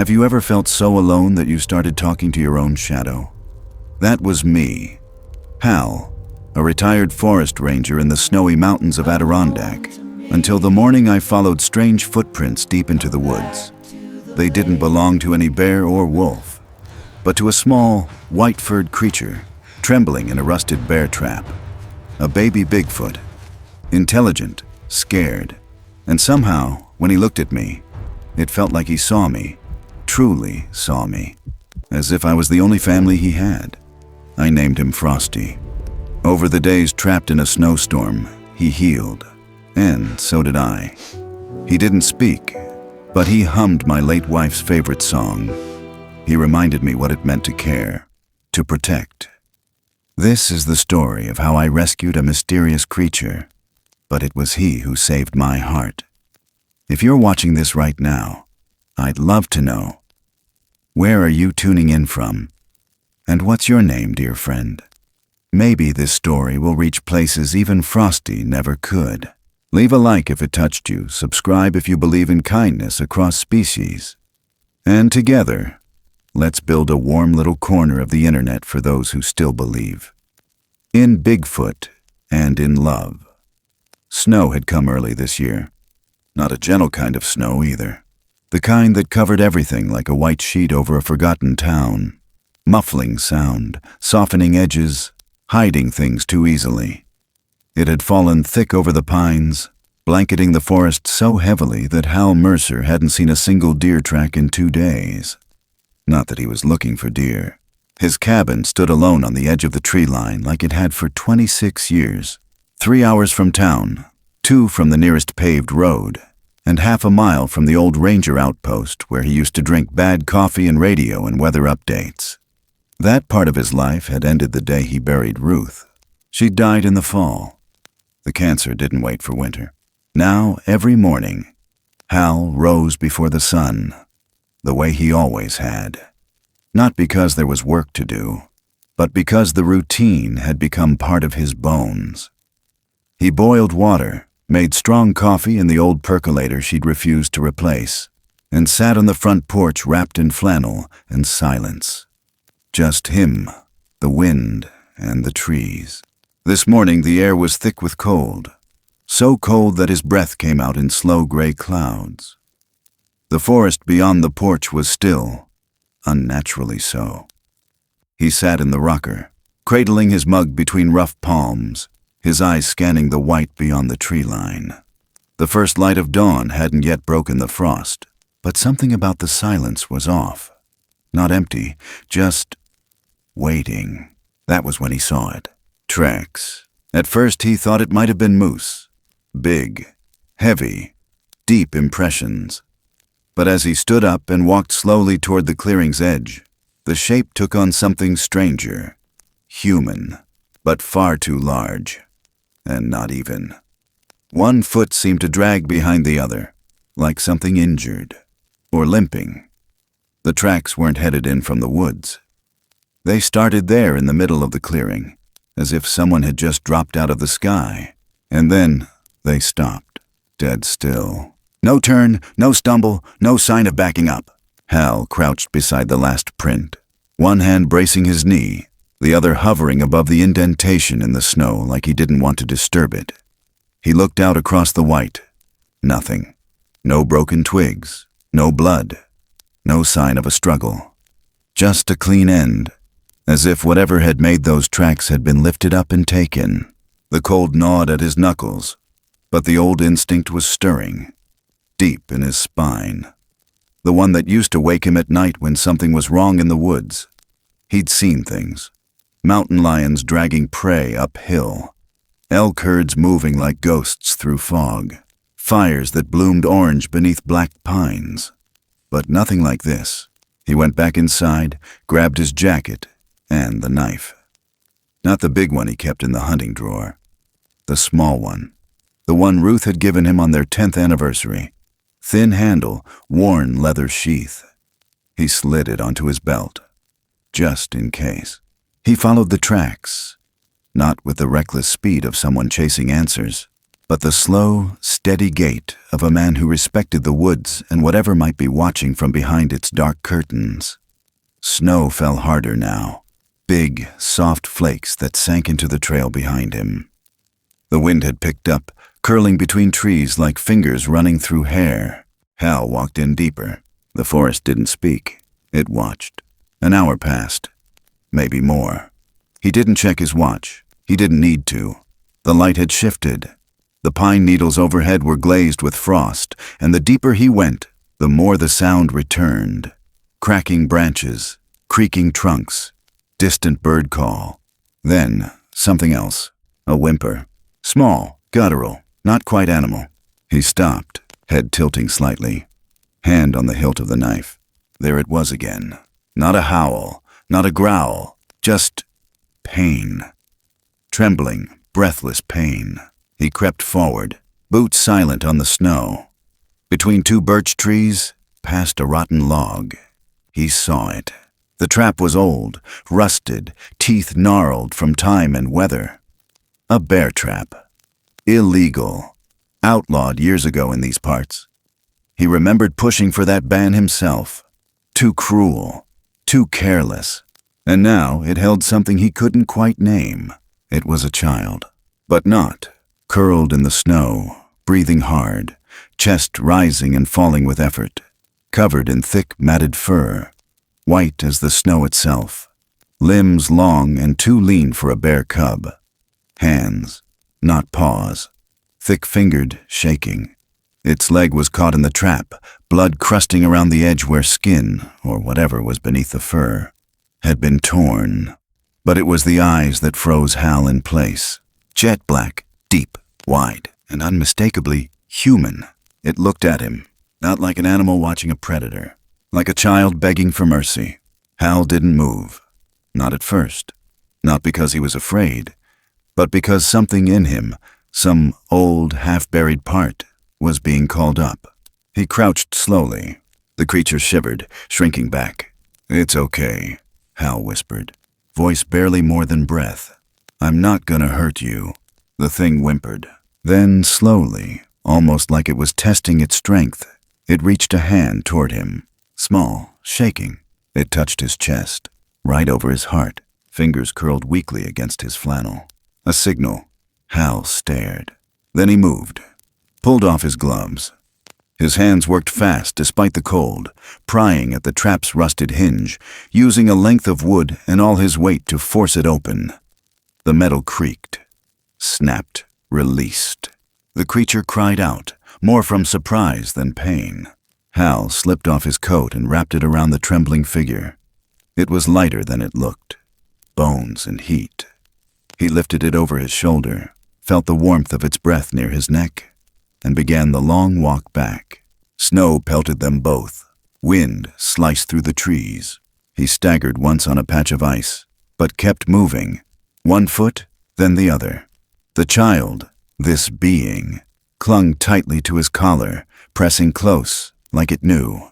Have you ever felt so alone that you started talking to your own shadow? That was me, Hal, a retired forest ranger in the snowy mountains of Adirondack, until the morning I followed strange footprints deep into the woods. They didn't belong to any bear or wolf, but to a small, white-furred creature trembling in a rusted bear trap. A baby Bigfoot, intelligent, scared, and somehow, when he looked at me, it felt like he saw me, truly saw me, as if I was the only family he had. I named him Frosty. Over the days trapped in a snowstorm, he healed, and so did I. He didn't speak, but he hummed my late wife's favorite song. He reminded me what it meant to care, to protect. This is the story of how I rescued a mysterious creature, but it was he who saved my heart. If you're watching this right now, I'd love to know, where are you tuning in from? And what's your name, dear friend? Maybe this story will reach places even Frosty never could. Leave a like if it touched you, subscribe if you believe in kindness across species. And together, let's build a warm little corner of the internet for those who still believe. In Bigfoot and in love. Snow had come early this year. Not a gentle kind of snow either. The kind that covered everything like a white sheet over a forgotten town. Muffling sound, softening edges, hiding things too easily. It had fallen thick over the pines, blanketing the forest so heavily that Hal Mercer hadn't seen a single deer track in 2 days. Not that he was looking for deer. His cabin stood alone on the edge of the tree line like it had for 26 years. 3 hours from town, 2 from the nearest paved road, and half a mile from the old ranger outpost where he used to drink bad coffee and radio and weather updates. That part of his life had ended the day he buried Ruth. She died in the fall. The cancer didn't wait for winter. Now, every morning, Hal rose before the sun, the way he always had. Not because there was work to do, but because the routine had become part of his bones. He boiled water, made strong coffee in the old percolator she'd refused to replace, and sat on the front porch wrapped in flannel and silence. Just him, the wind, and the trees. This morning the air was thick with cold, so cold that his breath came out in slow gray clouds. The forest beyond the porch was still, unnaturally so. He sat in the rocker, cradling his mug between rough palms, his eyes scanning the white beyond the tree line. The first light of dawn hadn't yet broken the frost, but something about the silence was off. Not empty, just waiting. That was when he saw it. Tracks. At first he thought it might have been moose. Big, heavy, deep impressions. But as he stood up and walked slowly toward the clearing's edge, the shape took on something stranger. Human, but far too large. And not even. One foot seemed to drag behind the other, like something injured, or limping. The tracks weren't headed in from the woods. They started there in the middle of the clearing, as if someone had just dropped out of the sky, and then they stopped, dead still. No turn, no stumble, no sign of backing up. Hal crouched beside the last print, one hand bracing his knee, the other hovering above the indentation in the snow like he didn't want to disturb it. He looked out across the white. Nothing. No broken twigs, no blood, no sign of a struggle. Just a clean end, as if whatever had made those tracks had been lifted up and taken. The cold gnawed at his knuckles, but the old instinct was stirring, deep in his spine. The one that used to wake him at night when something was wrong in the woods. He'd seen things. Mountain lions dragging prey uphill, elk herds moving like ghosts through fog, fires that bloomed orange beneath black pines. But nothing like this. He went back inside, grabbed his jacket, and the knife. Not the big one he kept in the hunting drawer. The small one. The one Ruth had given him on their 10th anniversary. Thin handle, worn leather sheath. He slid it onto his belt, just in case. He followed the tracks, not with the reckless speed of someone chasing answers, but the slow, steady gait of a man who respected the woods and whatever might be watching from behind its dark curtains. Snow fell harder now, big, soft flakes that sank into the trail behind him. The wind had picked up, curling between trees like fingers running through hair. Hal walked in deeper. The forest didn't speak. It watched. An hour passed. Maybe more. He didn't check his watch. He didn't need to. The light had shifted. The pine needles overhead were glazed with frost, and the deeper he went, the more the sound returned. Cracking branches, creaking trunks, distant bird call. Then, something else. A whimper. Small, guttural, not quite animal. He stopped, head tilting slightly. Hand on the hilt of the knife. There it was again. Not a howl, not a growl, just pain. Trembling, breathless pain. He crept forward, boots silent on the snow. Between two birch trees, past a rotten log. He saw it. The trap was old, rusted, teeth gnarled from time and weather. A bear trap. Illegal. Outlawed years ago in these parts. He remembered pushing for that ban himself. Too cruel. Too careless. And now it held something he couldn't quite name. It was a child. But not. Curled in the snow, breathing hard, chest rising and falling with effort. Covered in thick, matted fur. White as the snow itself. Limbs long and too lean for a bear cub. Hands, not paws. Thick-fingered, shaking. Its leg was caught in the trap, blood crusting around the edge where skin, or whatever was beneath the fur, had been torn. But it was the eyes that froze Hal in place. Jet black, deep, wide, and unmistakably human. It looked at him, not like an animal watching a predator, like a child begging for mercy. Hal didn't move. Not at first. Not because he was afraid, but because something in him, some old, half-buried part, was being called up. He crouched slowly. The creature shivered, shrinking back. "It's okay," Hal whispered, voice barely more than breath. "I'm not gonna hurt you." The thing whimpered. Then, slowly, almost like it was testing its strength, it reached a hand toward him. Small, shaking. It touched his chest, right over his heart, fingers curled weakly against his flannel. A signal. Hal stared. Then he moved, pulled off his gloves. His hands worked fast despite the cold, prying at the trap's rusted hinge, using a length of wood and all his weight to force it open. The metal creaked, snapped, released. The creature cried out, more from surprise than pain. Hal slipped off his coat and wrapped it around the trembling figure. It was lighter than it looked. Bones and heat. He lifted it over his shoulder, felt the warmth of its breath near his neck, and began the long walk back. Snow pelted them both. Wind sliced through the trees. He staggered once on a patch of ice, but kept moving, one foot, then the other. The child, this being, clung tightly to his collar, pressing close, like it knew.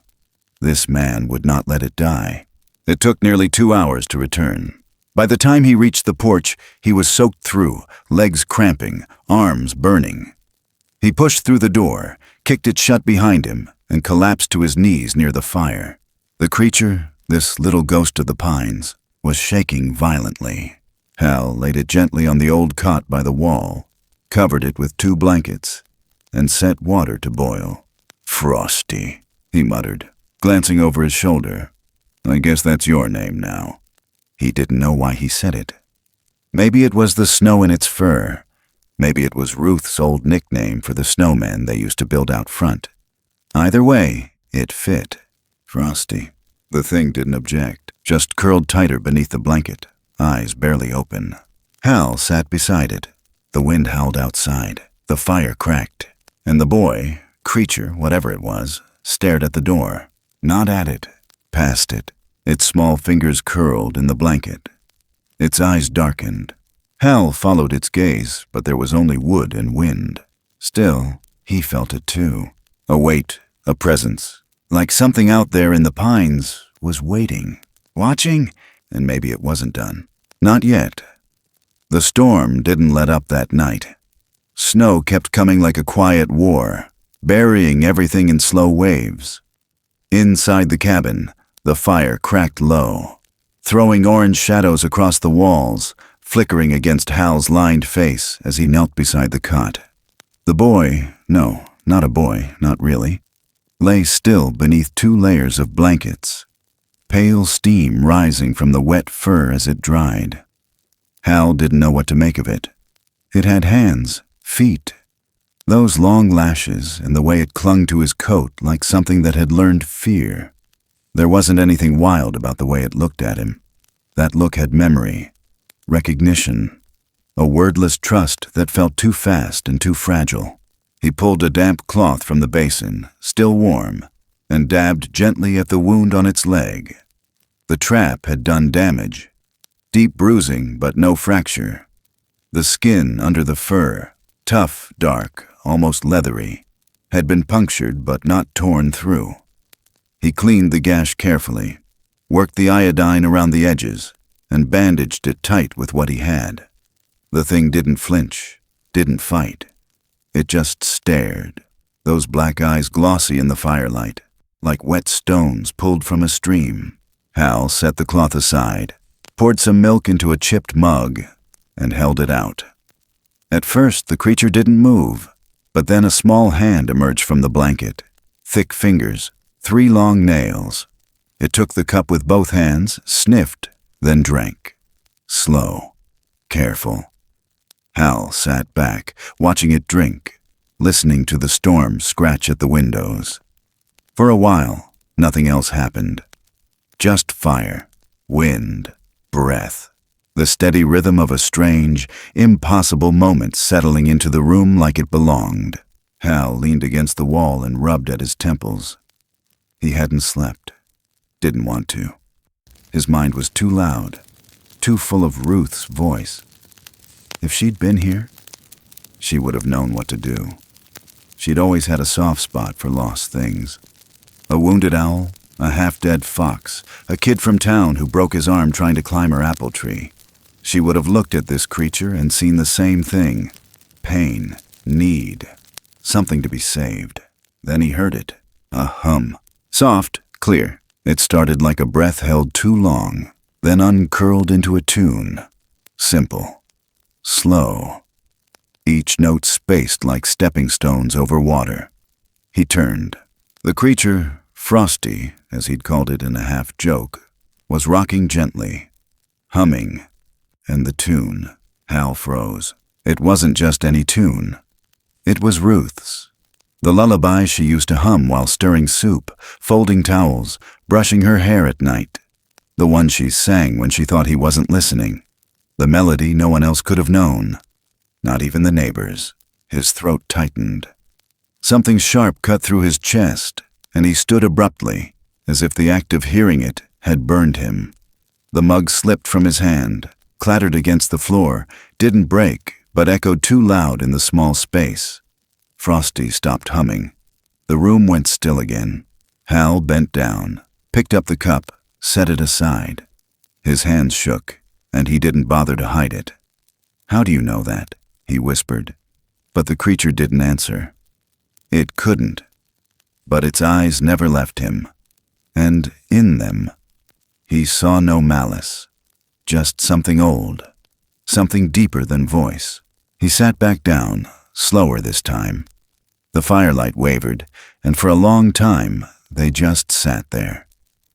This man would not let it die. It took nearly 2 hours to return. By the time he reached the porch, he was soaked through, legs cramping, arms burning. He pushed through the door, kicked it shut behind him, and collapsed to his knees near the fire. The creature, this little ghost of the pines, was shaking violently. Hal laid it gently on the old cot by the wall, covered it with 2 blankets, and set water to boil. "Frosty," he muttered, glancing over his shoulder. "I guess that's your name now." He didn't know why he said it. Maybe it was the snow in its fur. Maybe it was Ruth's old nickname for the snowman they used to build out front. Either way, it fit. Frosty. The thing didn't object, just curled tighter beneath the blanket, eyes barely open. Hal sat beside it. The wind howled outside. The fire cracked. And the boy, creature, whatever it was, stared at the door. Not at it. Past it. Its small fingers curled in the blanket. Its eyes darkened. Hal followed its gaze, but there was only wood and wind. Still, he felt it too. A weight, a presence. Like something out there in the pines was waiting. Watching? And maybe it wasn't done. Not yet. The storm didn't let up that night. Snow kept coming like a quiet war, burying everything in slow waves. Inside the cabin, the fire cracked low, throwing orange shadows across the walls, flickering against Hal's lined face as he knelt beside the cot. The boy, no, not a boy, not really, lay still beneath 2 layers of blankets, pale steam rising from the wet fur as it dried. Hal didn't know what to make of it. It had hands, feet, those long lashes, and the way it clung to his coat like something that had learned fear. There wasn't anything wild about the way it looked at him. That look had memory, recognition, a wordless trust that felt too fast and too fragile. He pulled a damp cloth from the basin, still warm, and dabbed gently at the wound on its leg. The trap had done damage. Deep bruising, but no fracture. The skin under the fur, tough, dark, almost leathery, had been punctured but not torn through. He cleaned the gash carefully, worked the iodine around the edges, and bandaged it tight with what he had. The thing didn't flinch, didn't fight. It just stared, those black eyes glossy in the firelight, like wet stones pulled from a stream. Hal set the cloth aside, poured some milk into a chipped mug, and held it out. At first, the creature didn't move, but then a small hand emerged from the blanket, thick fingers, 3 long nails. It took the cup with both hands, sniffed, then drank. Slow, careful. Hal sat back, watching it drink, listening to the storm scratch at the windows. For a while, nothing else happened. Just fire, wind, breath, the steady rhythm of a strange, impossible moment settling into the room like it belonged. Hal leaned against the wall and rubbed at his temples. He hadn't slept. Didn't want to. His mind was too loud, too full of Ruth's voice. If she'd been here, she would have known what to do. She'd always had a soft spot for lost things. A wounded owl, a half-dead fox, a kid from town who broke his arm trying to climb her apple tree. She would have looked at this creature and seen the same thing. Pain, need, something to be saved. Then he heard it, a hum. Soft, clear. It started like a breath held too long, then uncurled into a tune. Simple, slow. Each note spaced like stepping stones over water. He turned. The creature, Frosty, as he'd called it in a half-joke, was rocking gently, humming, and the tune. Hal froze. It wasn't just any tune. It was Ruth's. The lullaby she used to hum while stirring soup, folding towels, brushing her hair at night. The one she sang when she thought he wasn't listening. The melody no one else could have known. Not even the neighbors. His throat tightened. Something sharp cut through his chest, and he stood abruptly, as if the act of hearing it had burned him. The mug slipped from his hand, clattered against the floor, didn't break, but echoed too loud in the small space. Frosty stopped humming. The room went still again. Hal bent down, picked up the cup, set it aside. His hands shook, and he didn't bother to hide it. "How do you know that?" he whispered. But the creature didn't answer. It couldn't. But its eyes never left him, and in them, he saw no malice, just something old, something deeper than voice. He sat back down, slower this time. The firelight wavered, and for a long time, they just sat there.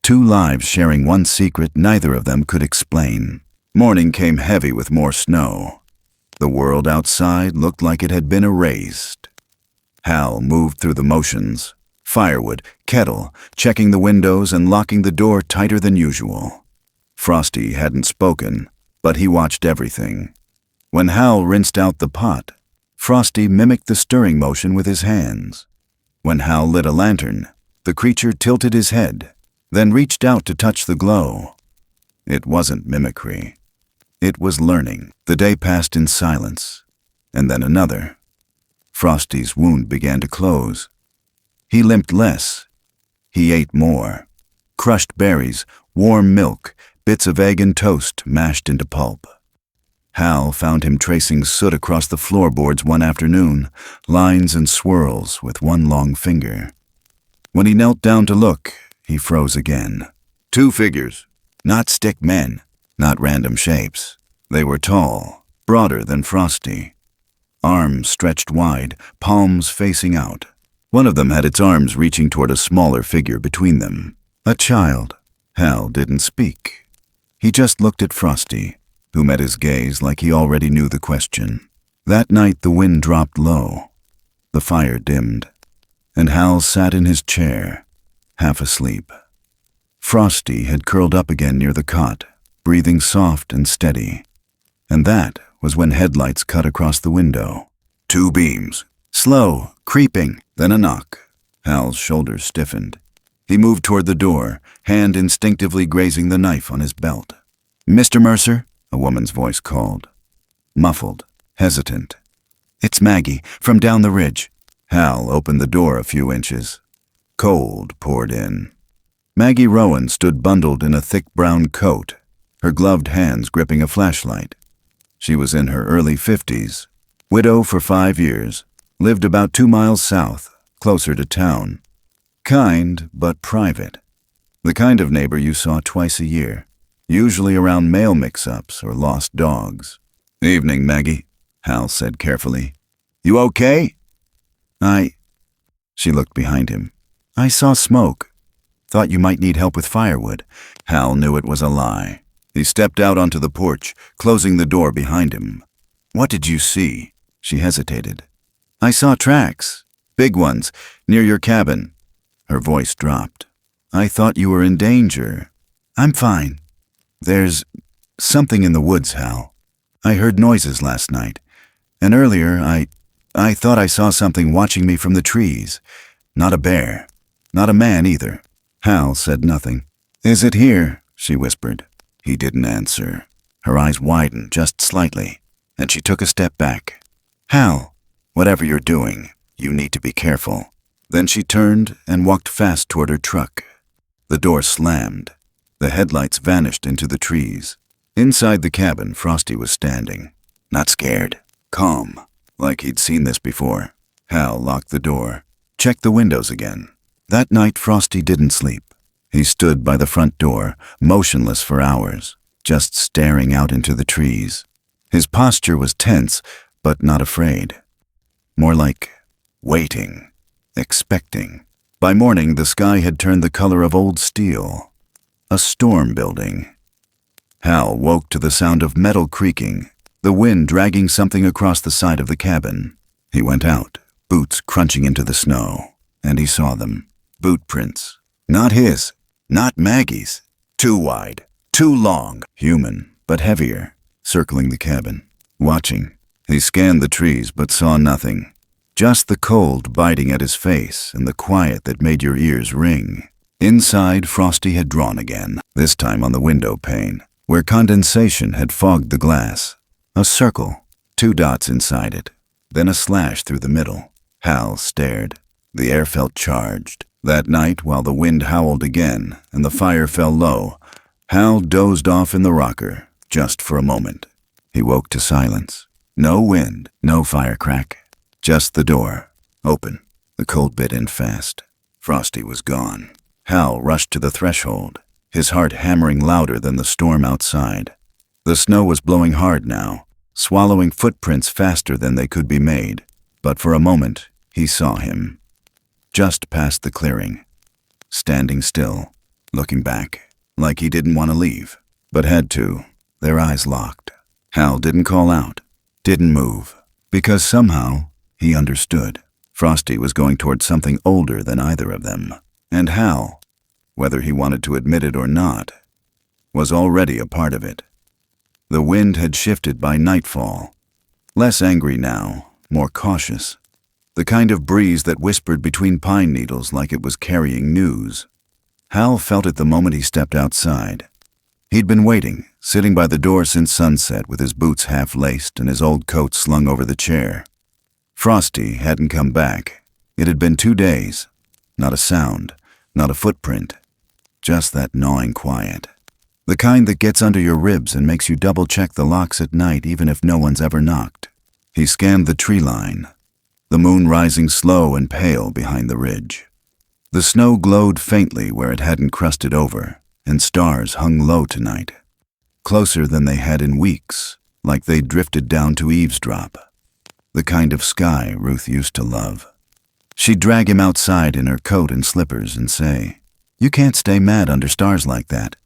2 lives sharing one secret neither of them could explain. Morning came heavy with more snow. The world outside looked like it had been erased. Hal moved through the motions. Firewood, kettle, checking the windows and locking the door tighter than usual. Frosty hadn't spoken, but he watched everything. When Hal rinsed out the pot, Frosty mimicked the stirring motion with his hands. When Hal lit a lantern, the creature tilted his head, then reached out to touch the glow. It wasn't mimicry. It was learning. The day passed in silence, and then another. Frosty's wound began to close. He limped less. He ate more. Crushed berries, warm milk, bits of egg and toast mashed into pulp. Hal found him tracing soot across the floorboards one afternoon, lines and swirls with one long finger. When he knelt down to look, he froze again. 2 figures. Not stick men, not random shapes. They were tall, broader than Frosty. Arms stretched wide, palms facing out. One of them had its arms reaching toward a smaller figure between them. A child. Hal didn't speak. He just looked at Frosty, who met his gaze like he already knew the question. That night the wind dropped low. The fire dimmed, and Hal sat in his chair, half asleep. Frosty had curled up again near the cot, breathing soft and steady. And that was when headlights cut across the window. 2 beams. Slow, creeping, then a knock. Hal's shoulders stiffened. He moved toward the door, hand instinctively grazing the knife on his belt. "Mr. Mercer?" a woman's voice called. Muffled, hesitant. "It's Maggie, from down the ridge." Hal opened the door a few inches. Cold poured in. Maggie Rowan stood bundled in a thick brown coat, her gloved hands gripping a flashlight. She was in her early 50s, widow for 5 years, lived about 2 miles south, closer to town. Kind, but private. The kind of neighbor you saw twice a year, usually around mail mix-ups or lost dogs. "Evening, Maggie," Hal said carefully. "You okay?" She looked behind him. "I saw smoke. Thought you might need help with firewood." Hal knew it was a lie. He stepped out onto the porch, closing the door behind him. "What did you see?" She hesitated. "I saw tracks. Big ones, near your cabin." Her voice dropped. "I thought you were in danger." "I'm fine." "There's something in the woods, Hal. I heard noises last night, and earlier I thought I saw something watching me from the trees. Not a bear. Not a man either." Hal said nothing. "Is it here?" she whispered. He didn't answer. Her eyes widened just slightly, and she took a step back. "Hal, whatever you're doing, you need to be careful." Then she turned and walked fast toward her truck. The door slammed. The headlights vanished into the trees. Inside the cabin, Frosty was standing. Not scared. Calm, like he'd seen this before. Hal locked the door, checked the windows again. That night, Frosty didn't sleep. He stood by the front door, motionless for hours, just staring out into the trees. His posture was tense, but not afraid. More like waiting, expecting. By morning, the sky had turned the color of old steel. A storm building. Hal woke to the sound of metal creaking, the wind dragging something across the side of the cabin. He went out, boots crunching into the snow, and he saw them. Boot prints. Not his, not Maggie's. Too wide, too long, human, but heavier, circling the cabin. Watching, he scanned the trees but saw nothing. Just the cold biting at his face and the quiet that made your ears ring. Inside, Frosty had drawn again, this time on the window pane, where condensation had fogged the glass. A circle, 2 dots inside it, then a slash through the middle. Hal stared. The air felt charged. That night, while the wind howled again and the fire fell low, Hal dozed off in the rocker, just for a moment. He woke to silence. No wind, no fire crack. Just the door, open. The cold bit in fast. Frosty was gone. Hal rushed to the threshold, his heart hammering louder than the storm outside. The snow was blowing hard now, swallowing footprints faster than they could be made. But for a moment, he saw him. Just past the clearing, standing still, looking back, like he didn't want to leave, but had to, their eyes locked. Hal didn't call out, didn't move, because somehow he understood. Frosty was going toward something older than either of them, and Hal, whether he wanted to admit it or not, was already a part of it. The wind had shifted by nightfall, less angry now, more cautious. The kind of breeze that whispered between pine needles like it was carrying news. Hal felt it the moment he stepped outside. He'd been waiting, sitting by the door since sunset with his boots half-laced and his old coat slung over the chair. Frosty hadn't come back. It had been 2 days. Not a sound, not a footprint. Just that gnawing quiet. The kind that gets under your ribs and makes you double-check the locks at night even if no one's ever knocked. He scanned the tree line, the moon rising slow and pale behind the ridge. The snow glowed faintly where it hadn't crusted over, and stars hung low tonight, closer than they had in weeks, like they'd drifted down to eavesdrop. The kind of sky Ruth used to love. She'd drag him outside in her coat and slippers and say, "You can't stay mad under stars like that."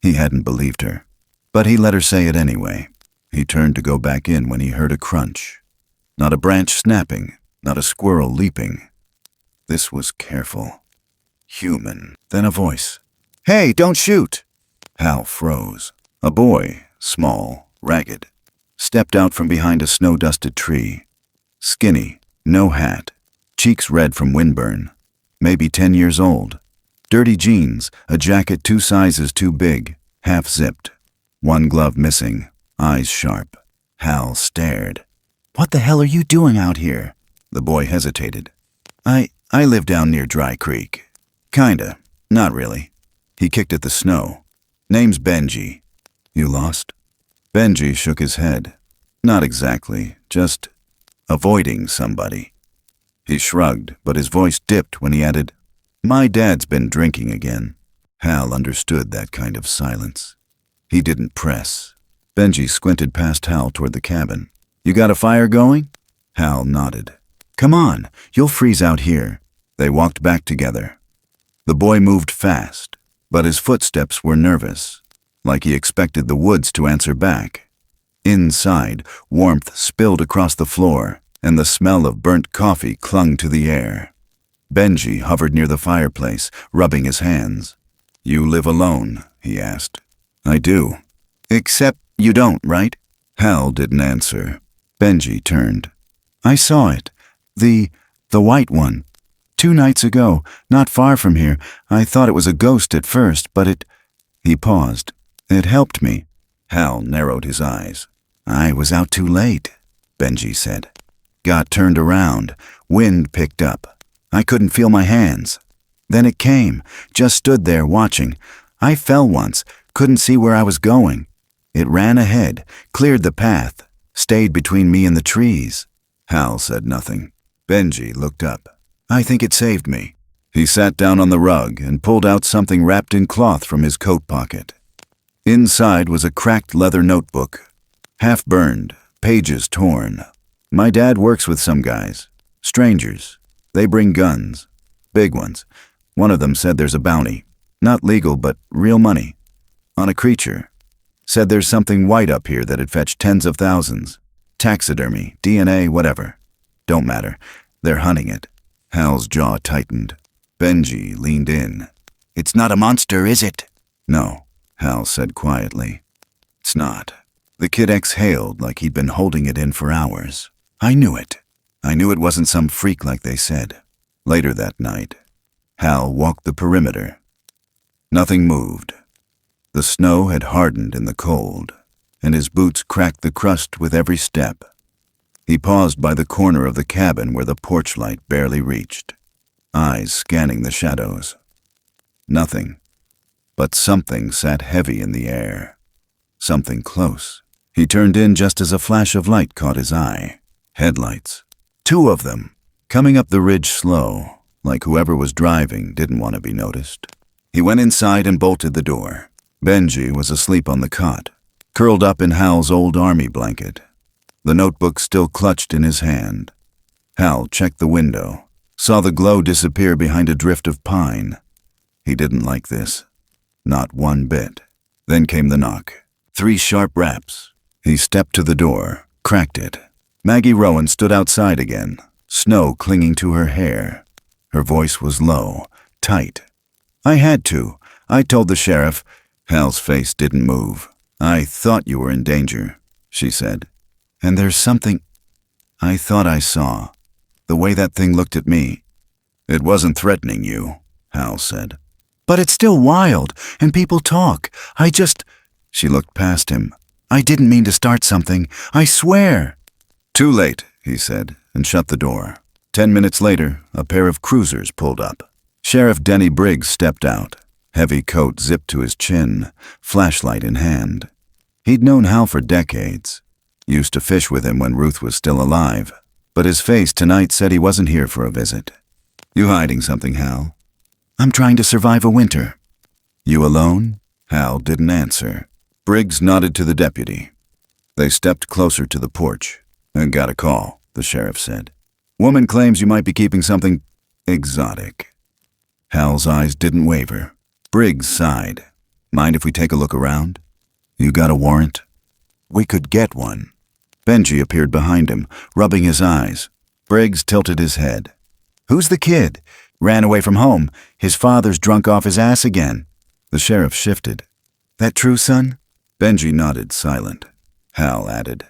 He hadn't believed her, but he let her say it anyway. He turned to go back in when he heard a crunch. Not a branch snapping, not a squirrel leaping. This was careful. Human. Then a voice. "Hey, don't shoot!" Hal froze. A boy, small, ragged, stepped out from behind a snow-dusted tree. Skinny, no hat, cheeks red from windburn, maybe 10 years old. Dirty jeans, a jacket 2 sizes too big, half-zipped. One glove missing, eyes sharp. Hal stared. "What the hell are you doing out here?" The boy hesitated. I live down near Dry Creek." "Kinda. Not really." He kicked at the snow. "Name's Benji." "You lost?" Benji shook his head. "Not exactly, just avoiding somebody." He shrugged, but his voice dipped when he added, "My dad's been drinking again." Hal understood that kind of silence. He didn't press. Benji squinted past Hal toward the cabin. "You got a fire going?" Hal nodded. "Come on, you'll freeze out here." They walked back together. The boy moved fast, but his footsteps were nervous, like he expected the woods to answer back. Inside, warmth spilled across the floor, and the smell of burnt coffee clung to the air. Benji hovered near the fireplace, rubbing his hands. "You live alone?" he asked. "I do." "Except you don't, right?" Hal didn't answer. Benji turned. "I saw it. The white one. 2 nights ago, not far from here. I thought it was a ghost at first, but it—" He paused. "It helped me." Hal narrowed his eyes. "I was out too late," Benji said. "Got turned around. Wind picked up. I couldn't feel my hands. Then it came. Just stood there watching. I fell once. Couldn't see where I was going. It ran ahead, cleared the path, stayed between me and the trees." Hal said nothing. Benji looked up. "I think it saved me." He sat down on the rug and pulled out something wrapped in cloth from his coat pocket. Inside was a cracked leather notebook, half burned, pages torn. "My dad works with some guys. Strangers. They bring guns. Big ones. One of them said there's a bounty. Not legal, but real money. On a creature. Said there's something white up here that'd fetch tens of thousands. Taxidermy, DNA, whatever. Don't matter. They're hunting it." Hal's jaw tightened. Benji leaned in. "It's not a monster, is it?" "No," Hal said quietly. "It's not." The kid exhaled like he'd been holding it in for hours. "I knew it. I knew it wasn't some freak like they said." Later that night, Hal walked the perimeter. Nothing moved. The snow had hardened in the cold, and his boots cracked the crust with every step. He paused by the corner of the cabin where the porch light barely reached, eyes scanning the shadows. Nothing, but something sat heavy in the air. Something close. He turned in just as a flash of light caught his eye. Headlights. 2 of them, coming up the ridge slow, like whoever was driving didn't want to be noticed. He went inside and bolted the door. Benji was asleep on the cot, curled up in Hal's old army blanket, the notebook still clutched in his hand. Hal checked the window, saw the glow disappear behind a drift of pine. He didn't like this. Not one bit. Then came the knock. 3 sharp raps. He stepped to the door, cracked it. Maggie Rowan stood outside again, snow clinging to her hair. Her voice was low, tight. "I had to. I told the sheriff." Hal's face didn't move. "I thought you were in danger," she said. "And there's something I thought I saw. The way that thing looked at me." "It wasn't threatening you," Hal said. "But it's still wild, and people talk. She looked past him. "I didn't mean to start something. I swear." "Too late," he said, and shut the door. 10 minutes later, a pair of cruisers pulled up. Sheriff Denny Briggs stepped out. heavy coat zipped to his chin, flashlight in hand. He'd known Hal for decades, used to fish with him when Ruth was still alive, but his face tonight said he wasn't here for a visit. "You hiding something, Hal?" "I'm trying to survive a winter." "You alone?" Hal didn't answer. Briggs nodded to the deputy. They stepped closer to the porch. "I got a call," the sheriff said. "Woman claims you might be keeping something exotic." Hal's eyes didn't waver. Briggs sighed. "Mind if we take a look around?" "You got a warrant?" "We could get one." Benji appeared behind him, rubbing his eyes. Briggs tilted his head. "Who's the kid? Ran away from home. His father's drunk off his ass again." The sheriff shifted. "That true, son?" Benji nodded, silent. Hal added,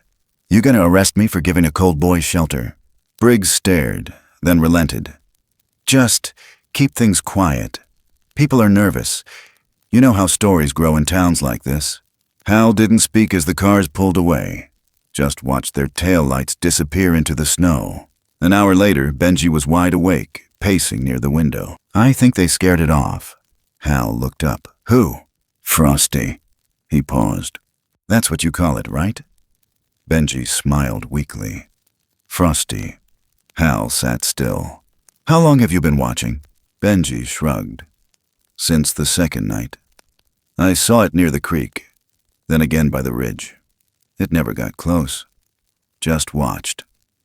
"You gonna arrest me for giving a cold boy shelter?" Briggs stared, then relented. "Just keep things quiet. People are nervous. You know how stories grow in towns like this." Hal didn't speak as the cars pulled away, just watched their taillights disappear into the snow. An hour later, Benji was wide awake, pacing near the window. "I think they scared it off." Hal looked up. "Who?" "Frosty." He paused. "That's what you call it, right?" Benji smiled weakly. "Frosty." Hal sat still. "How long have you been watching?" Benji shrugged. "Since the second night. I saw it near the creek, then again by the ridge. It never got close. Just watched."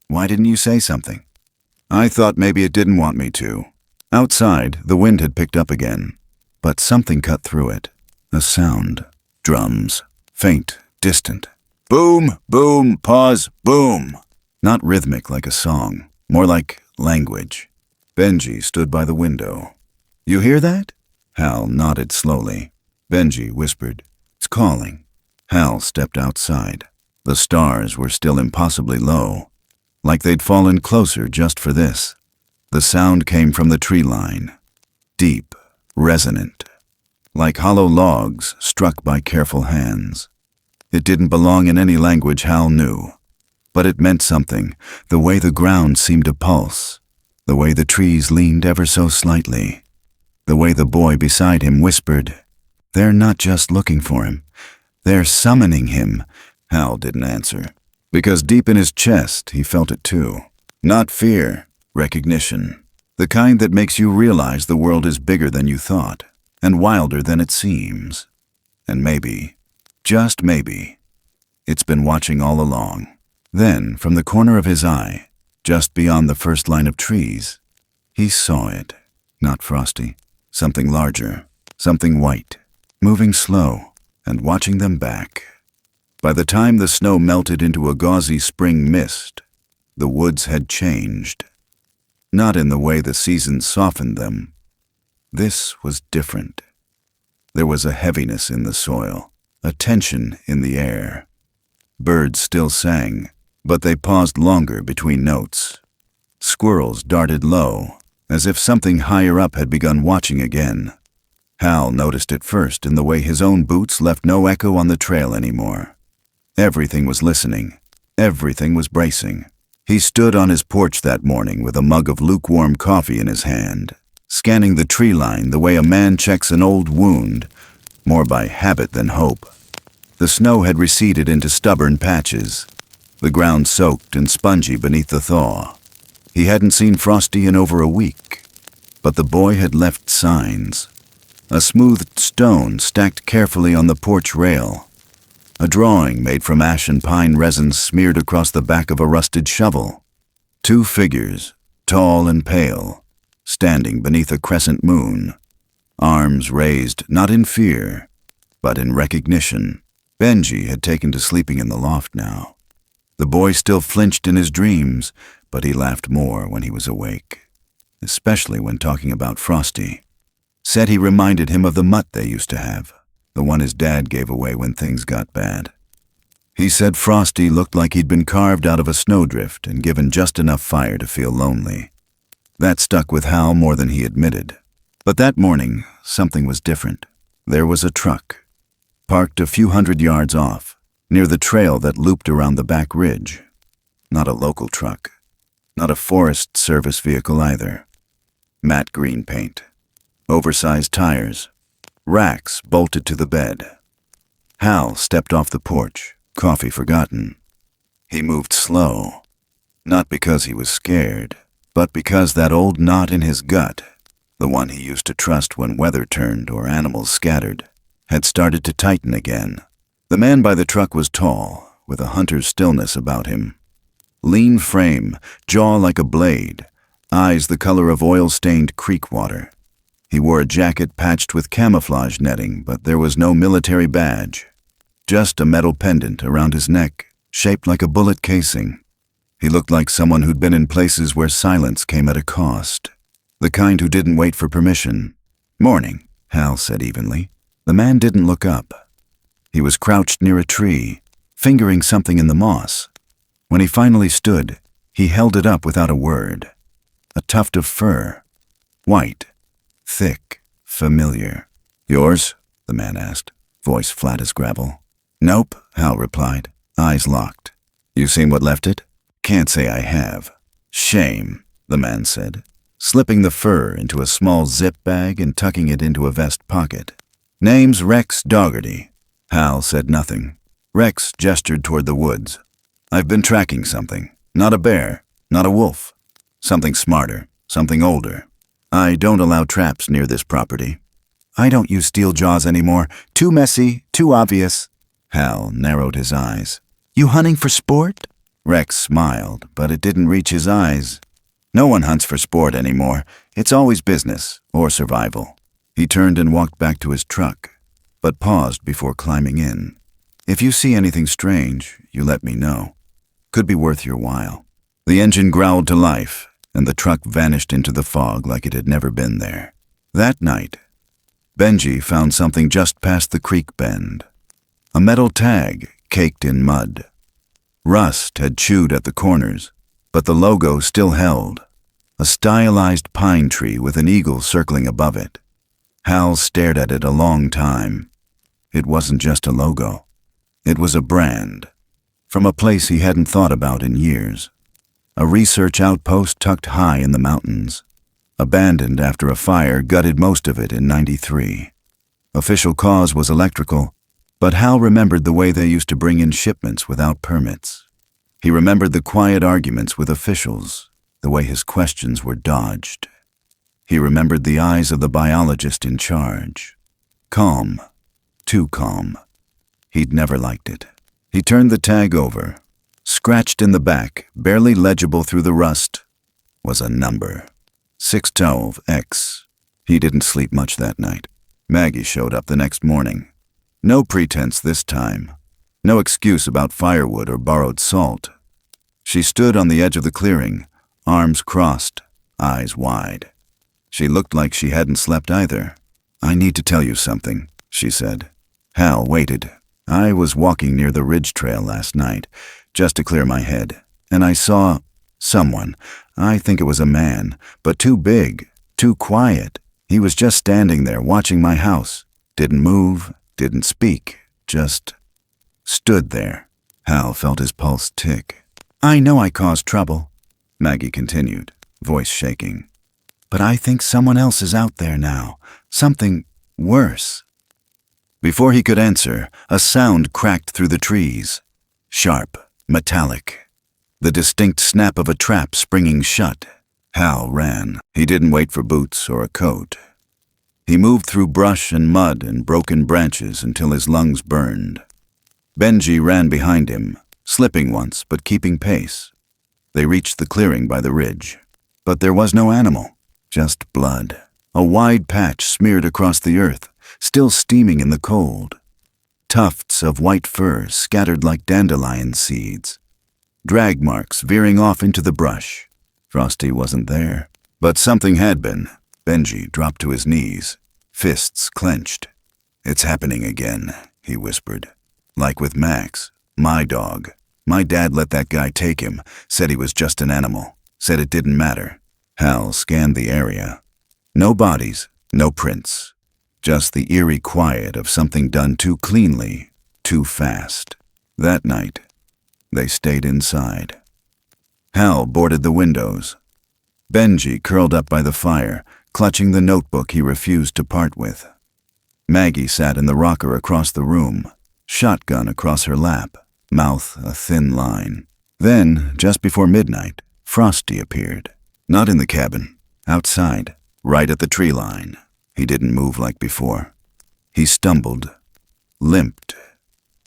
"Why didn't you say something?" "I thought maybe it didn't want me to." Outside, the wind had picked up again, but something cut through it. A sound. Drums. Faint, distant. Boom, boom, pause, boom. Not rhythmic like a song, more like language. Benji stood by the window. "You hear that?" Hal nodded slowly. Benji whispered, "It's calling." Hal stepped outside. The stars were still impossibly low, like they'd fallen closer just for this. The sound came from the tree line. Deep, resonant, like hollow logs struck by careful hands. It didn't belong in any language Hal knew, but it meant something, the way the ground seemed to pulse, the way the trees leaned ever so slightly, the way the boy beside him whispered, "They're not just looking for him, they're summoning him." Hal didn't answer, because deep in his chest he felt it too. Not fear, recognition. The kind that makes you realize the world is bigger than you thought, and wilder than it seems. And maybe, just maybe, it's been watching all along. Then, from the corner of his eye, just beyond the first line of trees, he saw it. Not Frosty. Something larger, something white, moving slow and watching them back. By the time the snow melted into a gauzy spring mist, the woods had changed. Not in the way the seasons softened them. This was different. There was a heaviness in the soil, a tension in the air. Birds still sang, but they paused longer between notes. Squirrels darted low, as if something higher up had begun watching again. Hal noticed it first in the way his own boots left no echo on the trail anymore. Everything was listening. Everything was bracing. He stood on his porch that morning with a mug of lukewarm coffee in his hand, scanning the tree line the way a man checks an old wound, more by habit than hope. The snow had receded into stubborn patches, the ground soaked and spongy beneath the thaw. He hadn't seen Frosty in over a week, but the boy had left signs. A smoothed stone stacked carefully on the porch rail. A drawing made from ash and pine resin smeared across the back of a rusted shovel. Two figures, tall and pale, standing beneath a crescent moon. Arms raised not in fear, but in recognition. Benji had taken to sleeping in the loft now. The boy still flinched in his dreams, but he laughed more when he was awake, especially when talking about Frosty. Said he reminded him of the mutt they used to have, the one his dad gave away when things got bad. He said Frosty looked like he'd been carved out of a snowdrift and given just enough fire to feel lonely. That stuck with Hal more than he admitted. But that morning, something was different. There was a truck, parked a few hundred yards off, near the trail that looped around the back ridge. Not a local truck, not a Forest Service vehicle either. Matte green paint, oversized tires, Rax bolted to the bed. Hal stepped off the porch, coffee forgotten. He moved slow, not because he was scared, but because that old knot in his gut, the one he used to trust when weather turned or animals scattered, had started to tighten again. The man by the truck was tall, with a hunter's stillness about him. Lean frame, jaw like a blade, eyes the color of oil-stained creek water. He wore a jacket patched with camouflage netting, but there was no military badge. Just a metal pendant around his neck, shaped like a bullet casing. He looked like someone who'd been in places where silence came at a cost. The kind who didn't wait for permission. "Morning," Hal said evenly. The man didn't look up. He was crouched near a tree, fingering something in the moss. When he finally stood, he held it up without a word. A tuft of fur. White. Thick. Familiar. "Yours?" the man asked, voice flat as gravel. "Nope," Hal replied, eyes locked. "You seen what left it?" "Can't say I have." "Shame," the man said, slipping the fur into a small zip bag and tucking it into a vest pocket. "Name's Rex Dougherty." Hal said nothing. Rex gestured toward the woods. "I've been tracking something. Not a bear, not a wolf. Something smarter, something older. I don't allow traps near this property." "I don't use steel jaws anymore. Too messy, too obvious." Hal narrowed his eyes. "You hunting for sport?" Rex smiled, but it didn't reach his eyes. "No one hunts for sport anymore. It's always business or survival." He turned and walked back to his truck, but paused before climbing in. "If you see anything strange, you let me know. Could be worth your while." The engine growled to life, and the truck vanished into the fog like it had never been there. That night, Benji found something just past the creek bend. A metal tag caked in mud. Rust had chewed at the corners, but the logo still held. A stylized pine tree with an eagle circling above it. Hal stared at it a long time. It wasn't just a logo. It was a brand, from a place he hadn't thought about in years. A research outpost tucked high in the mountains. Abandoned after a fire gutted most of it in '93. Official cause was electrical, but Hal remembered the way they used to bring in shipments without permits. He remembered the quiet arguments with officials, the way his questions were dodged. He remembered the eyes of the biologist in charge. Calm. Too calm. He'd never liked it. He turned the tag over. Scratched in the back, barely legible through the rust, was a number. 612X. He didn't sleep much that night. Maggie showed up the next morning. No pretense this time. No excuse about firewood or borrowed salt. She stood on the edge of the clearing, arms crossed, eyes wide. She looked like she hadn't slept either. "I need to tell you something," she said. Hal waited. "I was walking near the ridge trail last night, just to clear my head, and I saw someone. I think it was a man, but too big, too quiet. He was just standing there watching my house. Didn't move, didn't speak, just stood there." Hal felt his pulse tick. "I know I caused trouble," Maggie continued, voice shaking. "But I think someone else is out there now. Something worse." Before he could answer, a sound cracked through the trees. Sharp, metallic. The distinct snap of a trap springing shut. Hal ran. He didn't wait for boots or a coat. He moved through brush and mud and broken branches until his lungs burned. Benji ran behind him, slipping once but keeping pace. They reached the clearing by the ridge. But there was no animal, just blood. A wide patch smeared across the earth, still steaming in the cold. Tufts of white fur scattered like dandelion seeds. Drag marks veering off into the brush. Frosty wasn't there, but something had been. Benji dropped to his knees, fists clenched. "It's happening again," he whispered. "Like with Max, my dog. My dad let that guy take him, said he was just an animal, said it didn't matter." Hal scanned the area. No bodies, no prints. Just the eerie quiet of something done too cleanly, too fast. That night, they stayed inside. Hal boarded the windows. Benji curled up by the fire, clutching the notebook he refused to part with. Maggie sat in the rocker across the room, shotgun across her lap, mouth a thin line. Then, just before midnight, Frosty appeared. Not in the cabin, outside, right at the tree line. He didn't move like before. He stumbled, limped,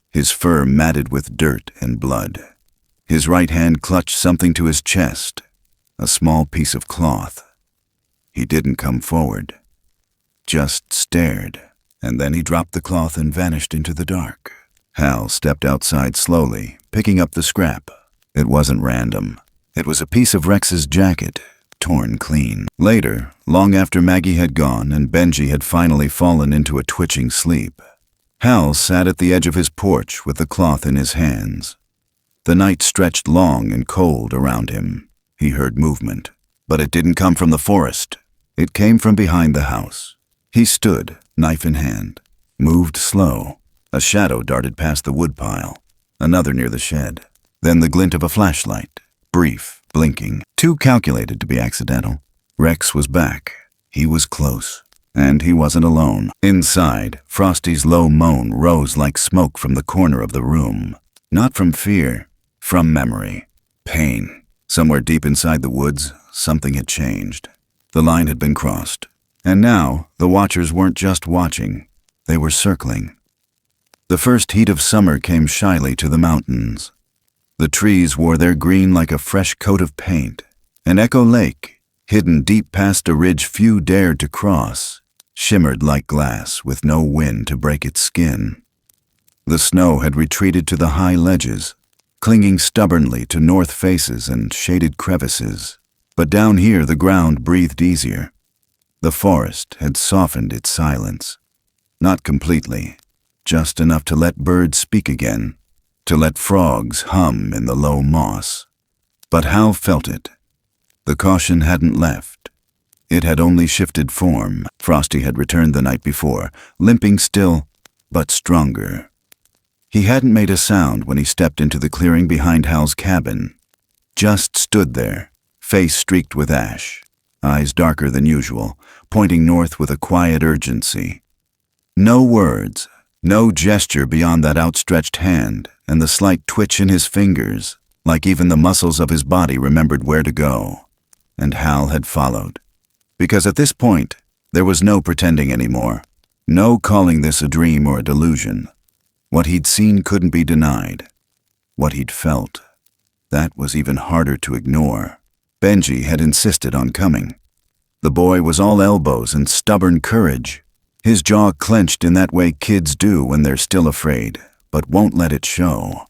his fur matted with dirt and blood. His right hand clutched something to his chest, a small piece of cloth. He didn't come forward, just stared, and then he dropped the cloth and vanished into the dark. Hal stepped outside slowly, picking up the scrap. It wasn't random. It was a piece of Rex's jacket, torn clean. Later, long after Maggie had gone and Benji had finally fallen into a twitching sleep, Hal sat at the edge of his porch with the cloth in his hands. The night stretched long and cold around him. He heard movement, but it didn't come from the forest. It came from behind the house. He stood, knife in hand, moved slow. A shadow darted past the woodpile, another near the shed. Then the glint of a flashlight, brief, blinking, too calculated to be accidental. Rex was back. He was close. And he wasn't alone. Inside, Frosty's low moan rose like smoke from the corner of the room. Not from fear, from memory. Pain. Somewhere deep inside the woods, something had changed. The line had been crossed. And now, the watchers weren't just watching. They were circling. The first heat of summer came shyly to the mountains. The trees wore their green like a fresh coat of paint. And Echo Lake, hidden deep past a ridge few dared to cross, shimmered like glass with no wind to break its skin. The snow had retreated to the high ledges, clinging stubbornly to north faces and shaded crevices. But down here the ground breathed easier. The forest had softened its silence. Not completely, just enough to let birds speak again, to let frogs hum in the low moss. But Hal felt it. The caution hadn't left. It had only shifted form. Frosty had returned the night before, limping still, but stronger. He hadn't made a sound when he stepped into the clearing behind Hal's cabin. Just stood there, face streaked with ash, eyes darker than usual, pointing north with a quiet urgency. No words, no gesture beyond that outstretched hand and the slight twitch in his fingers, like even the muscles of his body remembered where to go. And Hal had followed. Because at this point, there was no pretending anymore, no calling this a dream or a delusion. What he'd seen couldn't be denied. What he'd felt, that was even harder to ignore. Benji had insisted on coming. The boy was all elbows and stubborn courage, his jaw clenched in that way kids do when they're still afraid, but won't let it show.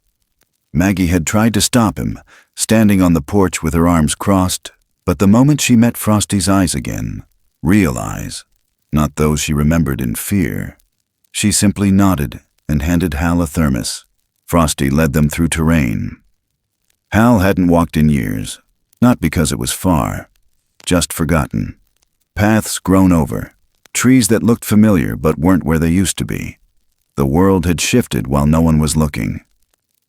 Maggie had tried to stop him, standing on the porch with her arms crossed, but the moment she met Frosty's eyes again, real eyes, not those she remembered in fear, she simply nodded and handed Hal a thermos. Frosty led them through terrain. Hal hadn't walked in years, not because it was far, just forgotten. Paths grown over, trees that looked familiar but weren't where they used to be. The world had shifted while no one was looking.